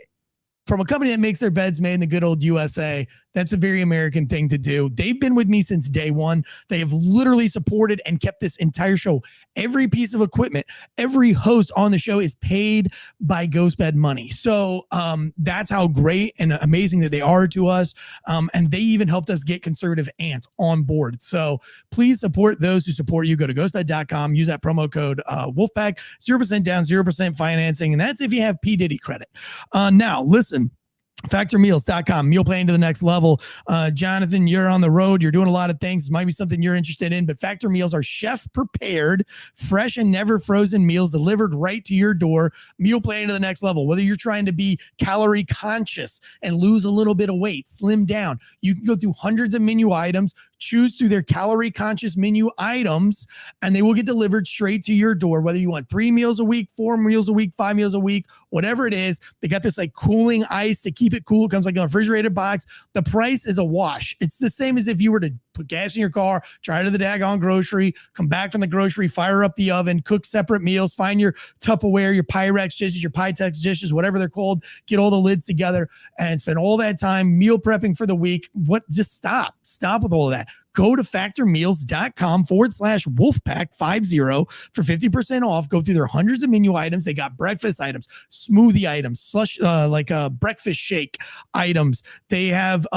from a company that makes their beds made in the good old USA, that's a very American thing to do. They've been with me since day one. They have literally supported and kept this entire show. Every piece of equipment, every host on the show is paid by GhostBed money. So that's how great and amazing that they are to us. And they even helped us get conservative Ant on board. So please support those who support you. Go to ghostbed.com. Use that promo code Wolfpack. 0% down, 0% financing. And that's if you have P Diddy credit. Now, listen. Factormeals.com, meal planning to the next level. Jonathan, you're on the road. You're doing a lot of things. It might be something you're interested in, but Factor Meals are chef prepared, fresh and never frozen meals delivered right to your door. Meal planning to the next level. Whether you're trying to be calorie conscious and lose a little bit of weight, slim down, you can go through hundreds of menu items, choose through their calorie conscious menu items, and they will get delivered straight to your door, whether you want 3 meals a week, 4 meals a week, 5 meals a week, whatever it is. They got this like cooling ice to keep it cool. It comes like in a refrigerated box. The price is a wash. It's the same as if you were to put gas in your car, drive to the daggone grocery, come back from the grocery, fire up the oven, cook separate meals, find your Tupperware, your Pyrex dishes, your Pytex dishes, whatever they're called, get all the lids together and spend all that time meal prepping for the week. Just stop with all of that. Go to factormeals.com/wolfpack50 for 50% off. Go through their hundreds of menu items. They got breakfast items, smoothie items, slush, like a breakfast shake items. They have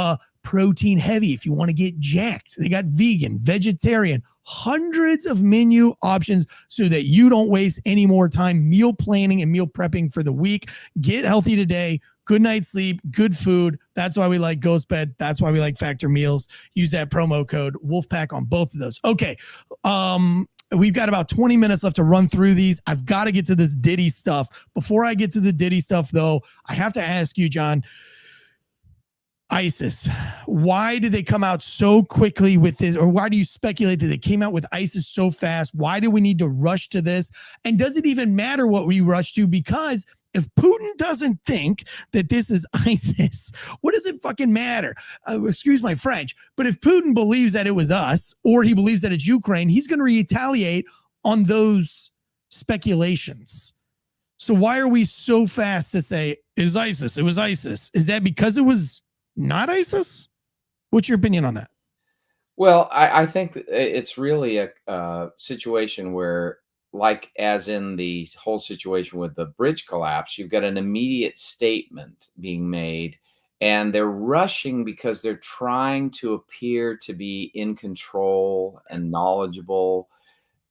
protein heavy if you want to get jacked. They got vegan, vegetarian, hundreds of menu options so that you don't waste any more time meal planning and meal prepping for the week. Get healthy today. Good night's sleep, good food. That's why we like Ghost Bed. That's why we like Factor Meals. Use that promo code Wolfpack on both of those. Okay. We've got about 20 minutes left to run through these. I've got to get to this Diddy stuff. Before I get to the Diddy stuff, though, I have to ask you, John, ISIS, why did they come out so quickly with this? Or why do you speculate that they came out with ISIS so fast? Why do we need to rush to this? And does it even matter what we rush to? Because if Putin doesn't think that this is ISIS, what does it fucking matter? Excuse my French, but if Putin believes that it was us, or he believes that it's Ukraine, he's going to retaliate on those speculations. So why are we so fast to say it was ISIS? It was ISIS. Is that because it was not ISIS? What's your opinion on that? Well, I think it's really a situation where, like as in the whole situation with the bridge collapse, you've got an immediate statement being made, and they're rushing because they're trying to appear to be in control and knowledgeable,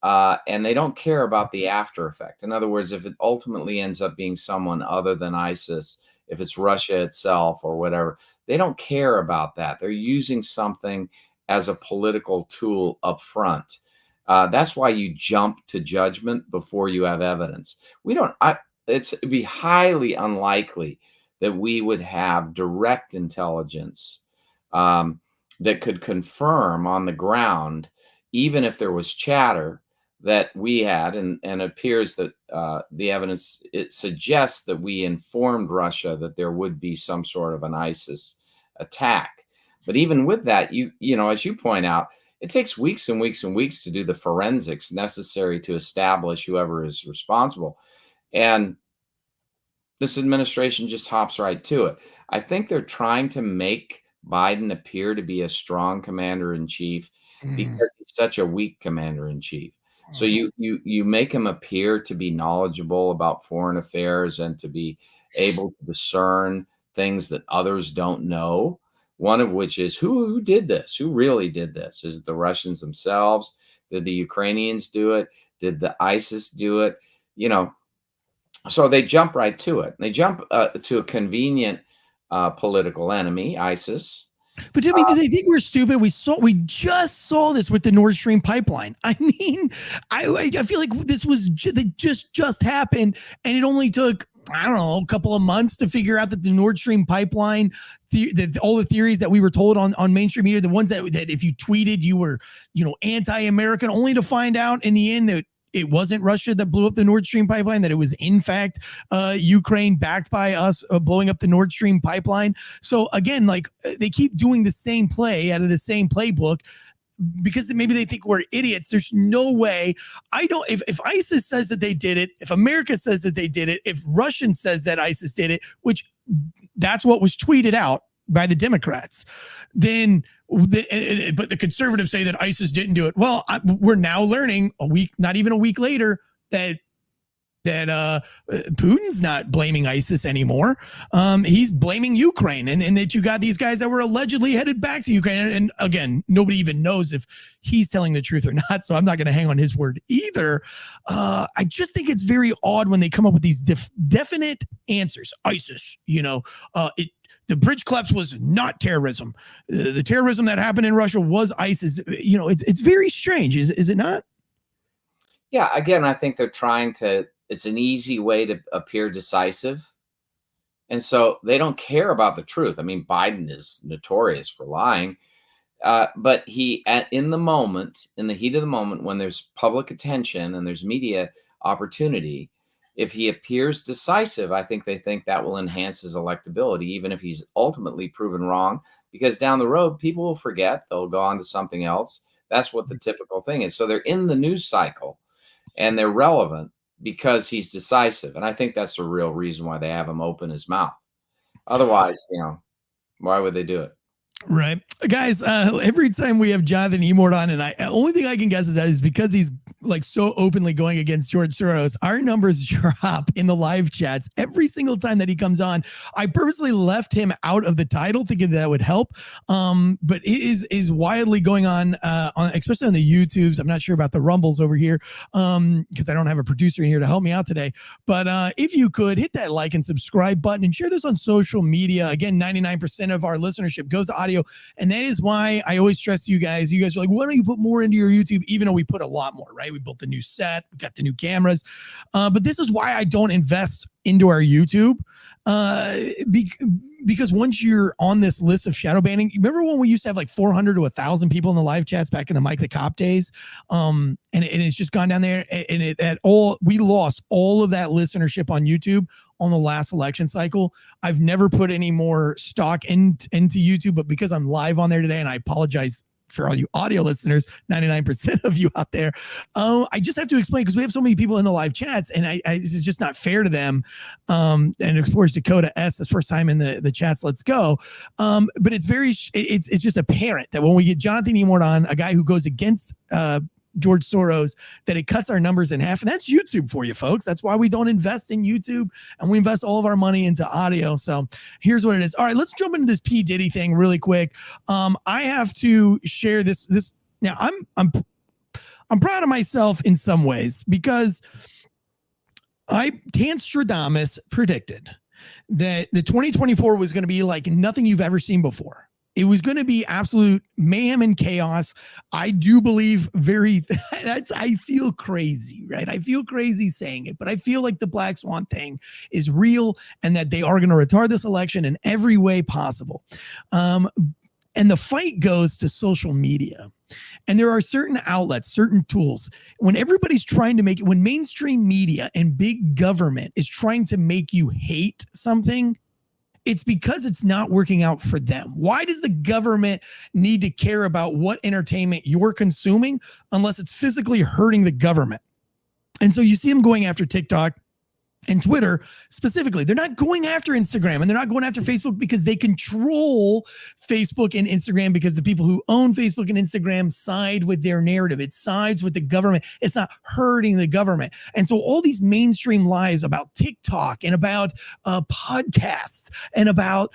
and they don't care about the after effect. In other words, if it ultimately ends up being someone other than ISIS, if it's Russia itself or whatever, they don't care about that. They're using something as a political tool up front. That's why you jump to judgment before you have evidence. It'd be highly unlikely that we would have direct intelligence that could confirm on the ground, even if there was chatter that we had, and it appears that the evidence, it suggests that we informed Russia that there would be some sort of an ISIS attack. But even with that, you know, as you point out, it takes weeks and weeks and weeks to do the forensics necessary to establish whoever is responsible. And this administration just hops right to it. I think they're trying to make Biden appear to be a strong commander-in-chief because he's such a weak commander-in-chief. So you make him appear to be knowledgeable about foreign affairs and to be able to discern things that others don't know. One of which is who did this? Who really did this? Is it the Russians themselves? Did the Ukrainians do it? Did the ISIS do it? You know, so they jump right to it. They jump to a convenient political enemy, ISIS. But I mean, do they think we're stupid? We just saw this with the Nord Stream pipeline. I mean, I feel like this was just happened, and it only took, I don't know, a couple of months to figure out that the Nord Stream pipeline, all the theories that we were told on mainstream media, the ones that if you tweeted you were, anti-American, only to find out in the end that it wasn't Russia that blew up the Nord Stream pipeline, that it was in fact Ukraine backed by us blowing up the Nord Stream pipeline. So again, like they keep doing the same play out of the same playbook, because maybe they think we're idiots. There's no way. If ISIS says that they did it, if America says that they did it, if Russian says that ISIS did it, which that's what was tweeted out by the Democrats, then but the conservatives say that ISIS didn't do it. Well, we're now learning not even a week later, that Putin's not blaming ISIS anymore. He's blaming Ukraine, and that you got these guys that were allegedly headed back to Ukraine. And again, nobody even knows if he's telling the truth or not, so I'm not going to hang on his word either. I just think it's very odd when they come up with these definite answers. ISIS, the bridge collapse was not terrorism. The terrorism that happened in Russia was ISIS. It's very strange. Is it not? Yeah, again, I think they're trying to, it's an easy way to appear decisive. And so they don't care about the truth. I mean, Biden is notorious for lying. But in the moment, in the heat of the moment, when there's public attention and there's media opportunity, if he appears decisive, I think they think that will enhance his electability, even if he's ultimately proven wrong, because down the road, people will forget. They'll go on to something else. That's what the typical thing is. So they're in the news cycle and they're relevant because he's decisive. And I think that's the real reason why they have him open his mouth. Otherwise, why would they do it? Right. Guys, every time we have Jonathan Emord on, and only thing I can guess is because he's like so openly going against George Soros, our numbers drop in the live chats every single time that he comes on. I purposely left him out of the title thinking that would help. But it is wildly going on, especially on the YouTubes. I'm not sure about the Rumbles over here because I don't have a producer in here to help me out today. But if you could hit that like and subscribe button and share this on social media. Again, 99% of our listenership goes to audio. And that is why I always stress you guys are like, why don't you put more into your YouTube? Even though we put a lot more, right? We built the new set, we got the new cameras. But this is why I don't invest into our YouTube. Because once you're on this list of shadow banning, remember when we used to have like 400 to 1,000 people in the live chats back in the Mike the Cop days? And it's just gone down there, and we lost all of that listenership on YouTube on the last election cycle. I've never put any more stock into YouTube, but because I'm live on there today, and I apologize for all you audio listeners, 99% of you out there, I just have to explain because we have so many people in the live chats, and this is just not fair to them. And of course, Dakota S, this first time in the chats, let's go. But it's just apparent that when we get Jonathan Emord on, a guy who goes against George Soros, that it cuts our numbers in half. And that's YouTube for you folks. That's why we don't invest in YouTube, and we invest all of our money into audio. So here's what it is. All right, let's jump into this P Diddy thing really quick. I have to share this. Now I'm proud of myself in some ways because Tanstradamus predicted that the 2024 was going to be like nothing you've ever seen before. It was going to be absolute mayhem and chaos. I do believe I feel crazy, right? I feel crazy saying it, but I feel like the Black Swan thing is real and that they are going to retard this election in every way possible. And the fight goes to social media. And there are certain outlets, certain tools, when everybody's trying to make it, when mainstream media and big government is trying to make you hate something, it's because it's not working out for them. Why does the government need to care about what entertainment you're consuming unless it's physically hurting the government? And so you see them going after TikTok and Twitter specifically. They're not going after Instagram, and they're not going after Facebook because they control Facebook and Instagram, because the people who own Facebook and Instagram side with their narrative. It sides with the government. It's not hurting the government. And so all these mainstream lies about TikTok and about podcasts and about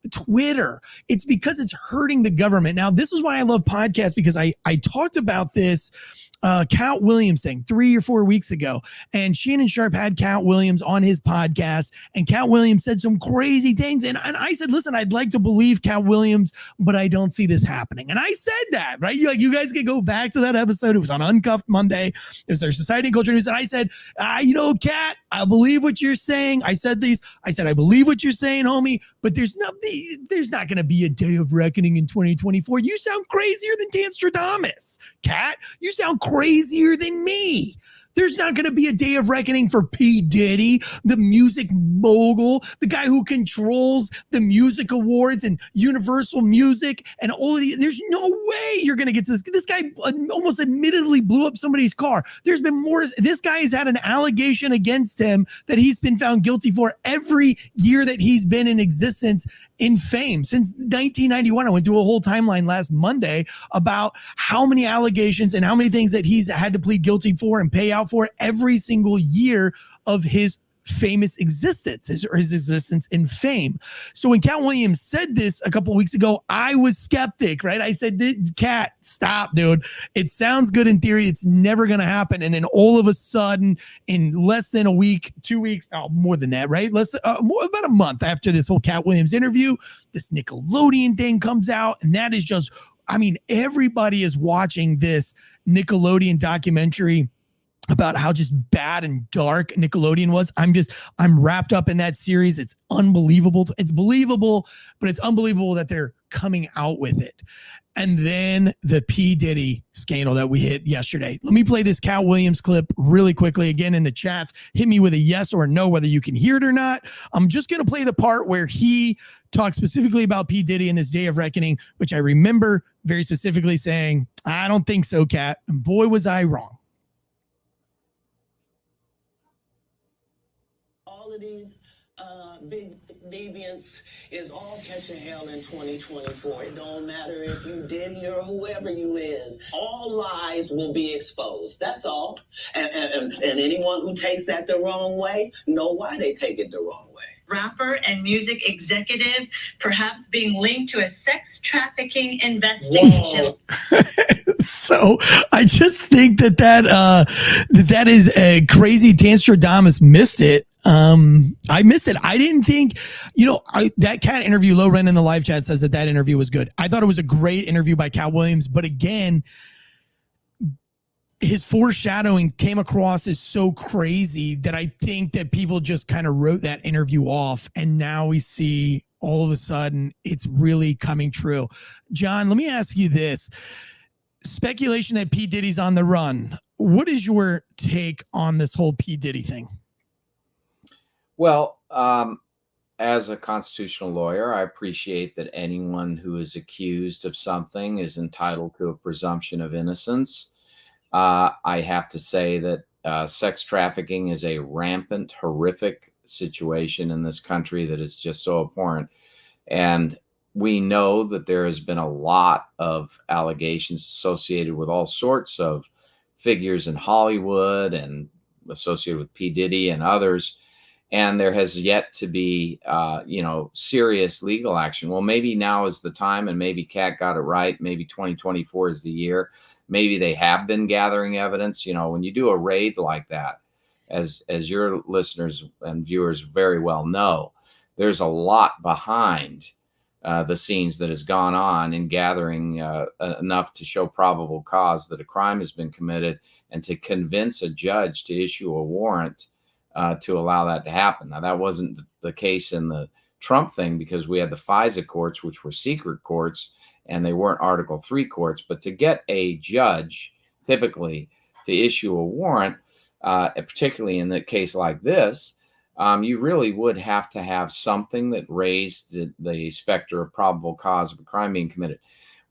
Twitter, it's because it's hurting the government. Now, this is why I love podcasts, because I talked about this Katt Williams thing 3 or 4 weeks ago, and Shannon Sharp had Katt Williams on his podcast, and Katt Williams said some crazy things, and I said, listen, I'd like to believe Katt Williams, but I don't see this happening. And I said that, right? You guys can go back to that episode. It was on Uncuffed Monday. It was our Society and Culture News, and I said, Katt, I believe what you're saying. I said, I believe what you're saying, homie, but there's not going to be a day of reckoning in 2024. You sound crazier than Tanstradamus, Katt. You sound crazier than me. There's not going to be a day of reckoning for P Diddy, the music mogul, the guy who controls the music awards and Universal Music and all of the. There's no way you're going to get to this. This guy almost admittedly blew up somebody's car. There's been more. This guy has had an allegation against him that he's been found guilty for every year that he's been in existence in fame since 1991. I went through a whole timeline last Monday about how many allegations and how many things that he's had to plead guilty for and pay out for every single year of his famous existence, his existence in fame. So when Katt Williams said this a couple of weeks ago, I was skeptic, right? I said, Katt, stop, dude. It sounds good in theory. It's never going to happen. And then all of a sudden, in less than a week, 2 weeks, more than that, right? About a month after this whole Katt Williams interview, this Nickelodeon thing comes out. And that is just, everybody is watching this Nickelodeon documentary about how just bad and dark Nickelodeon was. I'm wrapped up in that series. It's unbelievable. It's believable, but it's unbelievable that they're coming out with it. and then the P Diddy scandal that we hit yesterday. Let me play this Katt Williams clip really quickly again in the chats. Hit me with a yes or a no, whether you can hear it or not. I'm just going to play the part where he talks specifically about P Diddy and this day of reckoning, which I remember very specifically saying, I don't think so, Katt. And boy, was I wrong. All of these big deviants is all catching hell in 2024. It don't matter if you Diddy or whoever you is. All lies will be exposed. That's all. And anyone who takes that the wrong way, know why they take it the wrong way. Rapper and music executive, perhaps being linked to a sex trafficking investigation. So I just think that is a crazy. Tanstradamus missed it. I missed it. I didn't think, that Katt interview, Low Rent in the live chat says that interview was good. I thought it was a great interview by Katt Williams, but again, his foreshadowing came across as so crazy that I think that people just kind of wrote that interview off. And now we see all of a sudden it's really coming true. John, let me ask you this. Speculation that P Diddy's on the run. What is your take on this whole P Diddy thing? Well, as a constitutional lawyer, I appreciate that anyone who is accused of something is entitled to a presumption of innocence. I have to say that sex trafficking is a rampant, horrific situation in this country that is just so abhorrent. And we know that there has been a lot of allegations associated with all sorts of figures in Hollywood and associated with P. Diddy and others. And there has yet to be, serious legal action. Well, maybe now is the time, and maybe Katt got it right. Maybe 2024 is the year. Maybe they have been gathering evidence. When you do a raid like that, as your listeners and viewers very well know, there's a lot behind the scenes that has gone on in gathering enough to show probable cause that a crime has been committed and to convince a judge to issue a warrant to allow that to happen. Now, that wasn't the case in the Trump thing because we had the FISA courts, which were secret courts, and they weren't Article 3 courts. But to get a judge, typically, to issue a warrant, particularly in the case like this, you really would have to have something that raised the specter of probable cause of a crime being committed.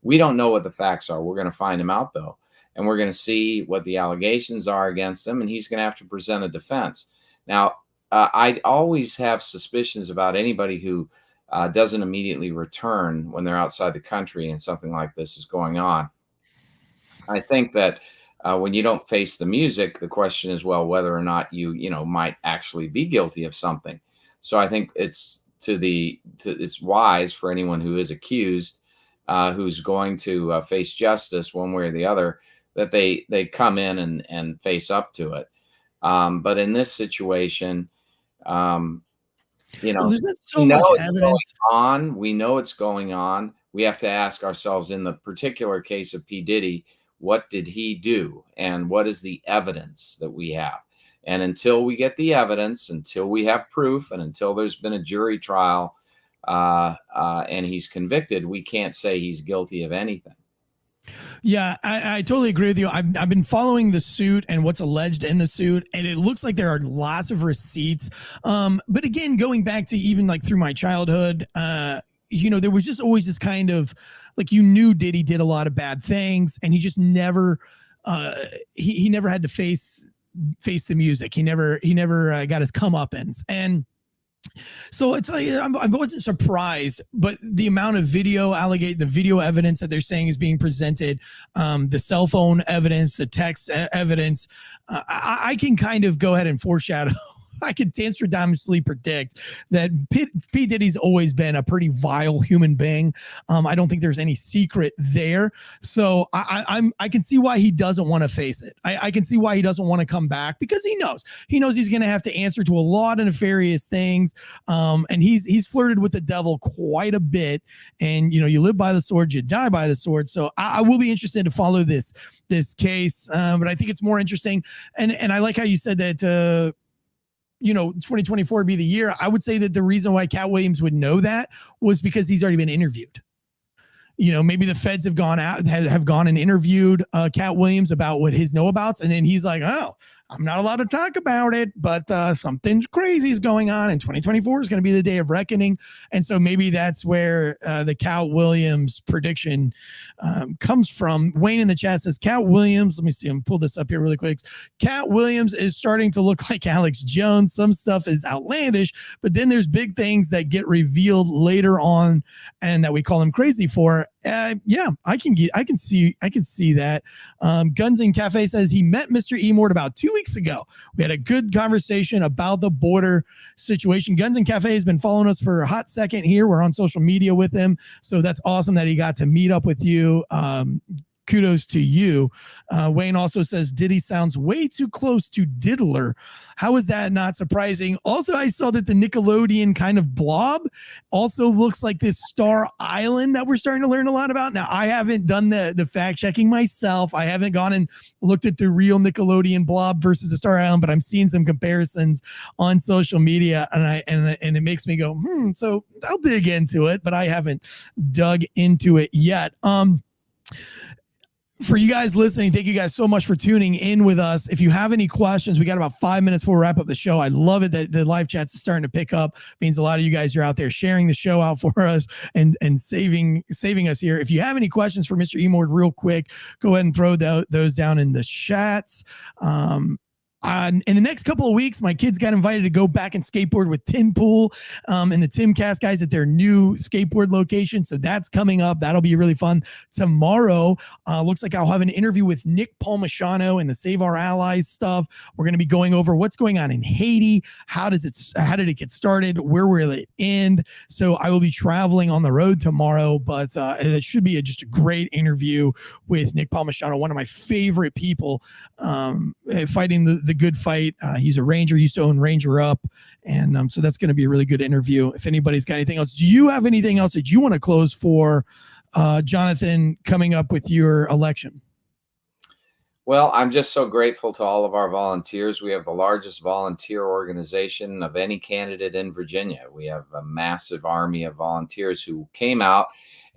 We don't know what the facts are. We're going to find them out, though, and we're going to see what the allegations are against him, and he's going to have to present a defense. Now, I always have suspicions about anybody who doesn't immediately return when they're outside the country and something like this is going on. I think that when you don't face the music, the question is, well, whether or not you might actually be guilty of something. So I think it's wise for anyone who is accused, who's going to face justice one way or the other, that they come in and face up to it. But in this situation, we know it's going on. We know it's going on. We have to ask ourselves, in the particular case of P. Diddy, what did he do? And what is the evidence that we have? And until we get the evidence, until we have proof, and until there's been a jury trial and he's convicted, we can't say he's guilty of anything. Yeah, I totally agree with you. I've been following the suit and what's alleged in the suit, and it looks like there are lots of receipts. But again, going back to even like through my childhood, there was just always this kind of like, Diddy did a lot of bad things, and he just never he never had to face the music. He never got his comeuppance. And so it's like, I wasn't surprised, but the amount of the video evidence that they're saying is being presented, the cell phone evidence, the text evidence, I can kind of go ahead and foreshadow. I can Tanstradamusly predict that P. Diddy's always been a pretty vile human being. I don't think there's any secret there. So I can see why he doesn't want to face it. I can see why he doesn't want to come back, because he knows he's going to have to answer to a lot of nefarious things. And he's flirted with the devil quite a bit. And, you live by the sword, you die by the sword. So I will be interested to follow this case. But I think it's more interesting. And I like how you said that, 2024 would be the year. I would say that the reason why Katt Williams would know that was because he's already been interviewed. maybe the feds have gone out, have gone and interviewed Katt Williams about what his know-abouts. And then he's like, oh, I'm not allowed to talk about it, but something crazy is going on, and 2024 is going to be the day of reckoning. And so maybe that's where the Katt Williams prediction comes from. Wayne in the chat says, Katt Williams, let me see, I'm pull this up here really quick. Katt Williams is starting to look like Alex Jones. Some stuff is outlandish, but then there's big things that get revealed later on and that we call him crazy for. Yeah, I can see that. Guns in Cafe says he met Mr. Emord about 2 weeks ago. We had a good conversation about the border situation. Guns in Cafe has been following us for a hot second here. We're on social media with him, so that's awesome that he got to meet up with you. Kudos to you. Wayne also says Diddy sounds way too close to Diddler. How is that not surprising? Also, I saw that the Nickelodeon kind of blob also looks like this Star Island that we're starting to learn a lot about. Now, I haven't done the fact checking myself. I haven't gone and looked at the real Nickelodeon blob versus the Star Island, but I'm seeing some comparisons on social media, and it makes me go, so I'll dig into it, but I haven't dug into it yet. For you guys listening, thank you guys so much for tuning in with us. If you have any questions, we got about 5 minutes before we wrap up the show. I love it that the live chat's starting to pick up. It means a lot of you guys are out there sharing the show out for us and saving us here. If you have any questions for Mr. Emord real quick, go ahead and throw those down in the chats. In the next couple of weeks, my kids got invited to go back and skateboard with Tim Pool and the Tim Cast guys at their new skateboard location. So that's coming up. That'll be really fun. Tomorrow, looks like I'll have an interview with Nick Palmisano and the Save Our Allies stuff. We're going to be going over what's going on in Haiti. How did it get started? Where will it end? So I will be traveling on the road tomorrow, but it should be just a great interview with Nick Palmisano, one of my favorite people fighting the good fight. He's a Ranger, used to own Ranger Up. And so that's going to be a really good interview. If anybody's got anything else, do you have anything else that you want to close for, Jonathan, coming up with your election? Well, I'm just so grateful to all of our volunteers. We have the largest volunteer organization of any candidate in Virginia. We have a massive army of volunteers who came out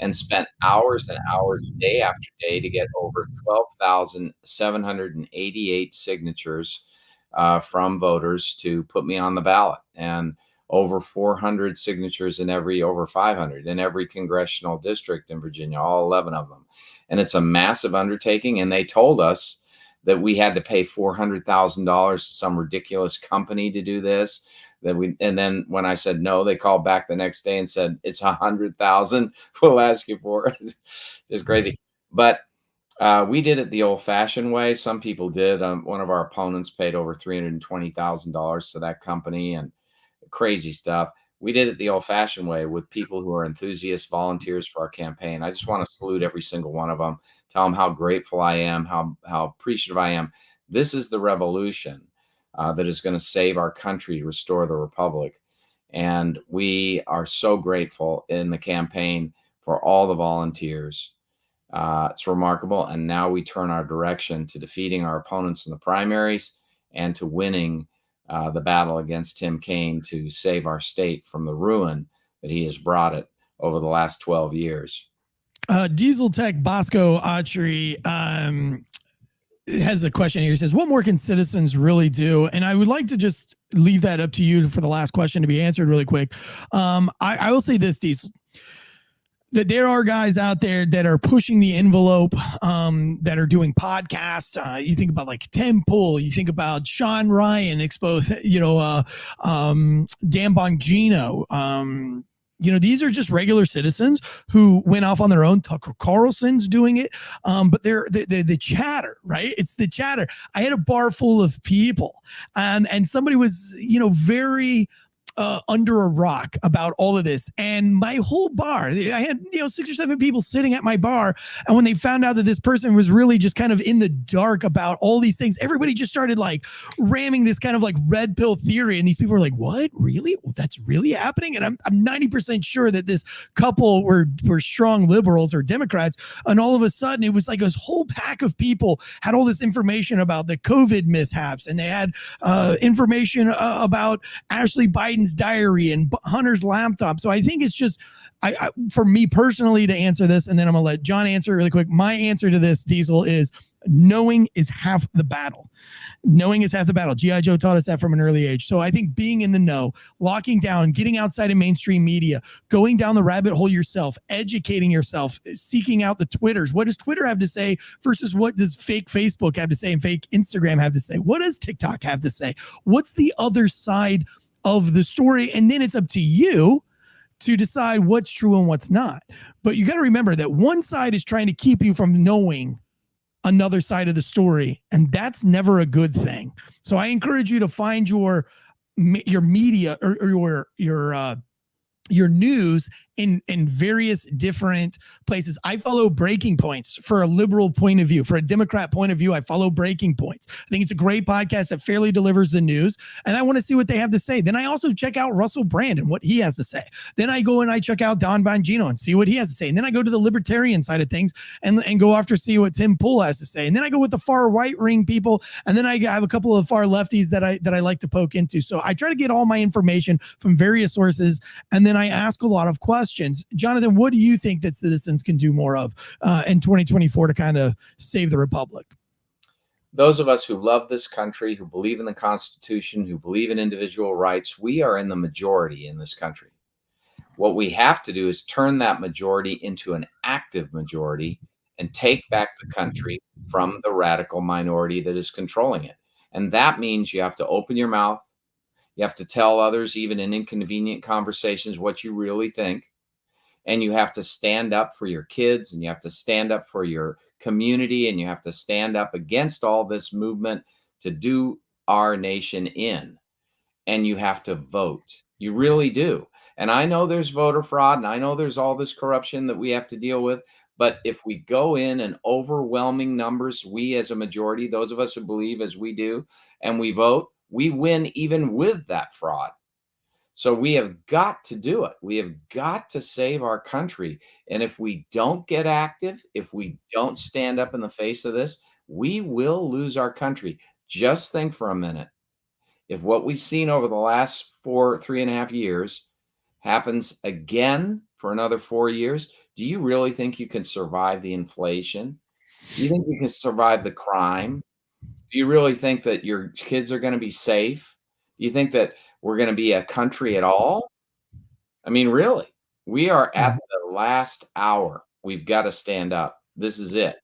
and spent hours and hours, day after day, to get over 12,788 signatures from voters to put me on the ballot, and over 400 signatures over 500 in every congressional district in Virginia, all 11 of them. And it's a massive undertaking. And they told us that we had to pay $400,000 to some ridiculous company to do this. And then when I said no, they called back the next day and said, it's $100,000 we'll ask you for. It's crazy. But we did it the old fashioned way. Some people did. One of our opponents paid over $320,000 to that company and crazy stuff. We did it the old fashioned way with people who are enthusiast volunteers for our campaign. I just want to salute every single one of them, tell them how grateful I am, how appreciative I am. This is the revolution that is going to save our country, restore the republic. And we are so grateful in the campaign for all the volunteers. It's remarkable. And now we turn our direction to defeating our opponents in the primaries and to winning the battle against Tim Kaine to save our state from the ruin that he has brought it over the last 12 years. Diesel Tech Bosco Autry has a question here. He says, what more can citizens really do? And I would like to just leave that up to you for the last question to be answered really quick. I will say this, Diesel, that there are guys out there that are pushing the envelope, that are doing podcasts. You think about like Tim Pool, you think about Sean Ryan exposed, Dan Bongino, these are just regular citizens who went off on their own. Tucker Carlson's doing it. But they're the chatter, right? It's the chatter. I had a bar full of people and somebody was, very under a rock about all of this. And my whole bar, I had, 6 or 7 people sitting at my bar. And when they found out that this person was really just kind of in the dark about all these things, everybody just started like ramming this kind of like red pill theory. And these people were like, what? Really? That's really happening? And I'm 90% sure that this couple were strong liberals or Democrats. And all of a sudden it was like this whole pack of people had all this information about the COVID mishaps. And they had information about Ashley Biden Biden's diary and Hunter's laptop. So I think it's just, for me personally to answer this, and then I'm going to let John answer really quick. My answer to this, Diesel, is knowing is half the battle. Knowing is half the battle. G.I. Joe taught us that from an early age. So I think being in the know, locking down, getting outside of mainstream media, going down the rabbit hole yourself, educating yourself, seeking out the Twitters. What does Twitter have to say versus what does fake Facebook have to say and fake Instagram have to say? What does TikTok have to say? What's the other side of the story? And then it's up to you to decide what's true and what's not. But you got to remember that one side is trying to keep you from knowing another side of the story, and that's never a good thing. So I encourage you to find your media or your news in various different places. I follow Breaking Points for a liberal point of view. For a Democrat point of view, I follow Breaking Points. I think it's a great podcast that fairly delivers the news, and I want to see what they have to say. Then I also check out Russell Brand and what he has to say. Then I go and I check out Don Bongino and see what he has to say. And then I go to the libertarian side of things and go after see what Tim Pool has to say. And then I go with the far right ring people, and then I have a couple of far lefties that I like to poke into. So I try to get all my information from various sources, and then I ask a lot of questions. Jonathan, what do you think that citizens can do more of in 2024 to kind of save the republic? Those of us who love this country, who believe in the Constitution, who believe in individual rights, we are in the majority in this country. What we have to do is turn that majority into an active majority and take back the country from the radical minority that is controlling it. And that means you have to open your mouth. You have to tell others, even in inconvenient conversations, what you really think. And you have to stand up for your kids, and you have to stand up for your community, and you have to stand up against all this movement to do our nation in. And you have to vote. You really do. And I know there's voter fraud, and I know there's all this corruption that we have to deal with. But if we go in overwhelming numbers, we as a majority, those of us who believe as we do, and we vote, we win even with that fraud. So we have got to do it. We have got to save our country. And if we don't get active, if we don't stand up in the face of this, we will lose our country. Just think for a minute. If what we've seen over the last 3.5 years happens again for another 4 years, do you really think you can survive the inflation? Do you think you can survive the crime? Do you really think that your kids are going to be safe? Do you think that we're going to be a country at all? I mean, really, we are at the last hour. We've got to stand up. This is it.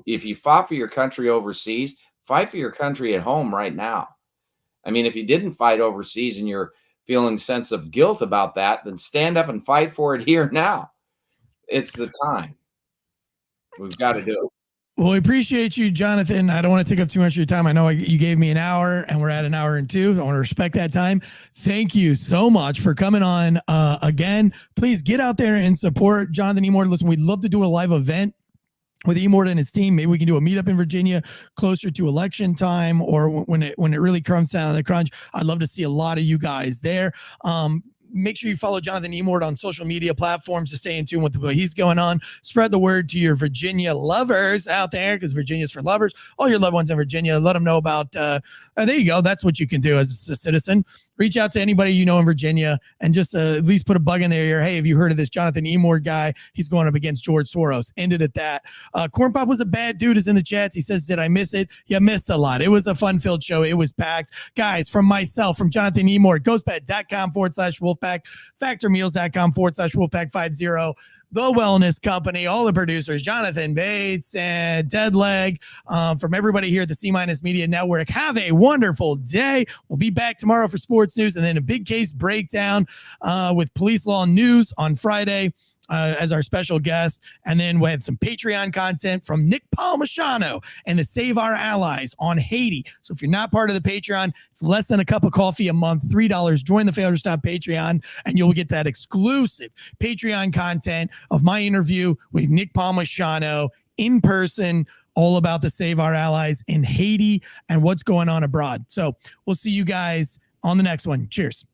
If you fought for your country overseas, fight for your country at home right now. I mean, if you didn't fight overseas and you're feeling a sense of guilt about that, then stand up and fight for it here now. It's the time. We've got to do it. Well, we appreciate you, Jonathan. I don't want to take up too much of your time. I know you gave me an hour, and we're at an hour and 2. I want to respect that time. Thank you so much for coming on again. Please get out there and support Jonathan Emord. Listen, we'd love to do a live event with Emord and his team. Maybe we can do a meetup in Virginia closer to election time, or when it really comes down to the crunch. I'd love to see a lot of you guys there. Make sure you follow Jonathan Emord on social media platforms to stay in tune with what he's going on. Spread the word to your Virginia lovers out there, because Virginia's for lovers. All your loved ones in Virginia, let them know about, there you go. That's what you can do as a citizen. Reach out to anybody you know in Virginia and just at least put a bug in their ear. Hey, have you heard of this Jonathan Emord guy? He's going up against George Soros. Ended at that. Corn Pop was a bad dude is in the chats. He says, did I miss it? You missed a lot. It was a fun-filled show. It was packed. Guys, from myself, from Jonathan Emord, ghostbed.com/Wolfpack, factormeals.com/Wolfpack50, The Wellness Company, all the producers, Jonathan Bates and Ted Legg, from everybody here at the C-Minus Media Network. Have a wonderful day. We'll be back tomorrow for sports news, and then a big case breakdown with police law news on Friday as our special guest. And then we had some Patreon content from Nick Palmisano and the Save Our Allies on Haiti. So if you're not part of the Patreon, it's less than a cup of coffee a month, $3. Join the Failure to Stop Patreon, and you'll get that exclusive Patreon content of my interview with Nick Palmisano in person, all about the Save Our Allies in Haiti and what's going on abroad. So we'll see you guys on the next one. Cheers.